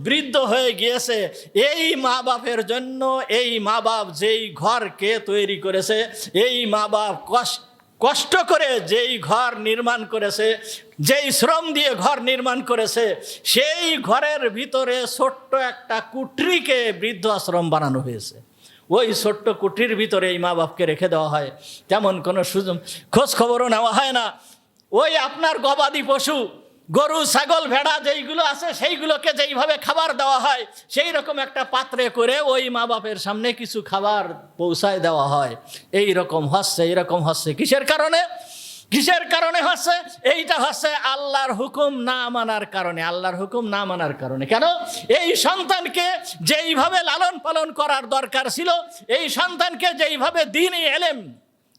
Speaker 1: বৃদ্ধ হয়ে গিয়েছে, এই মা বাপের জন্য, এই মা বাপ যেই ঘরকে তৈরি করেছে, এই মা বাপ কষ্ট করে যেই ঘর নির্মাণ করেছে, যেই শ্রম দিয়ে ঘর নির্মাণ করেছে, সেই ঘরের ভিতরে ছোট্ট একটা কুঠরিকে বৃদ্ধ আশ্রম বানানো হয়েছে। ওই ছোট্ট কুঠির ভিতরে এই মা বাপকে রেখে দেওয়া হয়, তেমন কোনো খোঁজ খবরও নেওয়া হয় না। ওই আপনার গবাদি পশু, গরু ছাগল ভেড়া যেইগুলো আছে, সেইগুলোকে যেইভাবে খাবার দেওয়া হয়, সেই রকম একটা পাত্রে করে ওই মা বাপের সামনে কিছু খাবার পৌঁছায় দেওয়া হয়। এইরকম হচ্ছে কিসের কারণে হচ্ছে? এইটা হচ্ছে আল্লাহর হুকুম না মানার কারণে। কেন? এই সন্তানকে যেইভাবে লালন পালন করার দরকার ছিল, এই সন্তানকে যেইভাবে দ্বীনি ইলম,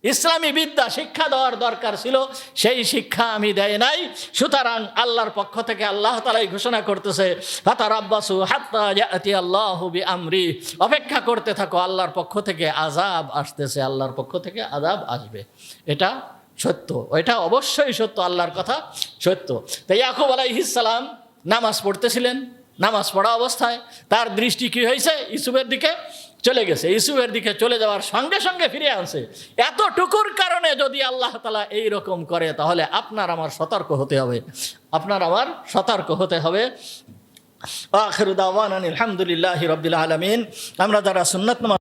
Speaker 1: ইসলামী বিদ্যা শিক্ষা দেওয়ার দরকার ছিল, সেই শিক্ষা আমি দেয় নাই। সুতরাং আল্লাহর পক্ষ থেকে আল্লাহ তাআলাই ঘোষণা করতেছে ফাতারাব্বাসু হাত্তা ইয়াতি আল্লাহু বিআমরি, অপেক্ষা করতে থাকো, আল্লাহর পক্ষ থেকে আযাব আসতেছে, আল্লাহর পক্ষ থেকে আযাব আসবে। এটা সত্য, এটা অবশ্যই সত্য, আল্লাহর কথা সত্য। তাই ইয়াকুব আলাইহিস সালাম নামাজ পড়তেছিলেন, নামাজ পড়া অবস্থায় তার দৃষ্টি কি হয়েছে? ইউসুফের দিকে চলে গেছে। ইউসুফের দিকে চলে যাওয়ার সঙ্গে ফিরে আনছে। এতটুকুর কারণে যদি আল্লাহ তাআলা এইরকম করে, তাহলে আপনার আমার সতর্ক হতে হবে। আখিরু দাওয়ানা আলহামদুলিল্লাহি রাব্বিল আলামিন। আমরা যারা সুন্নাত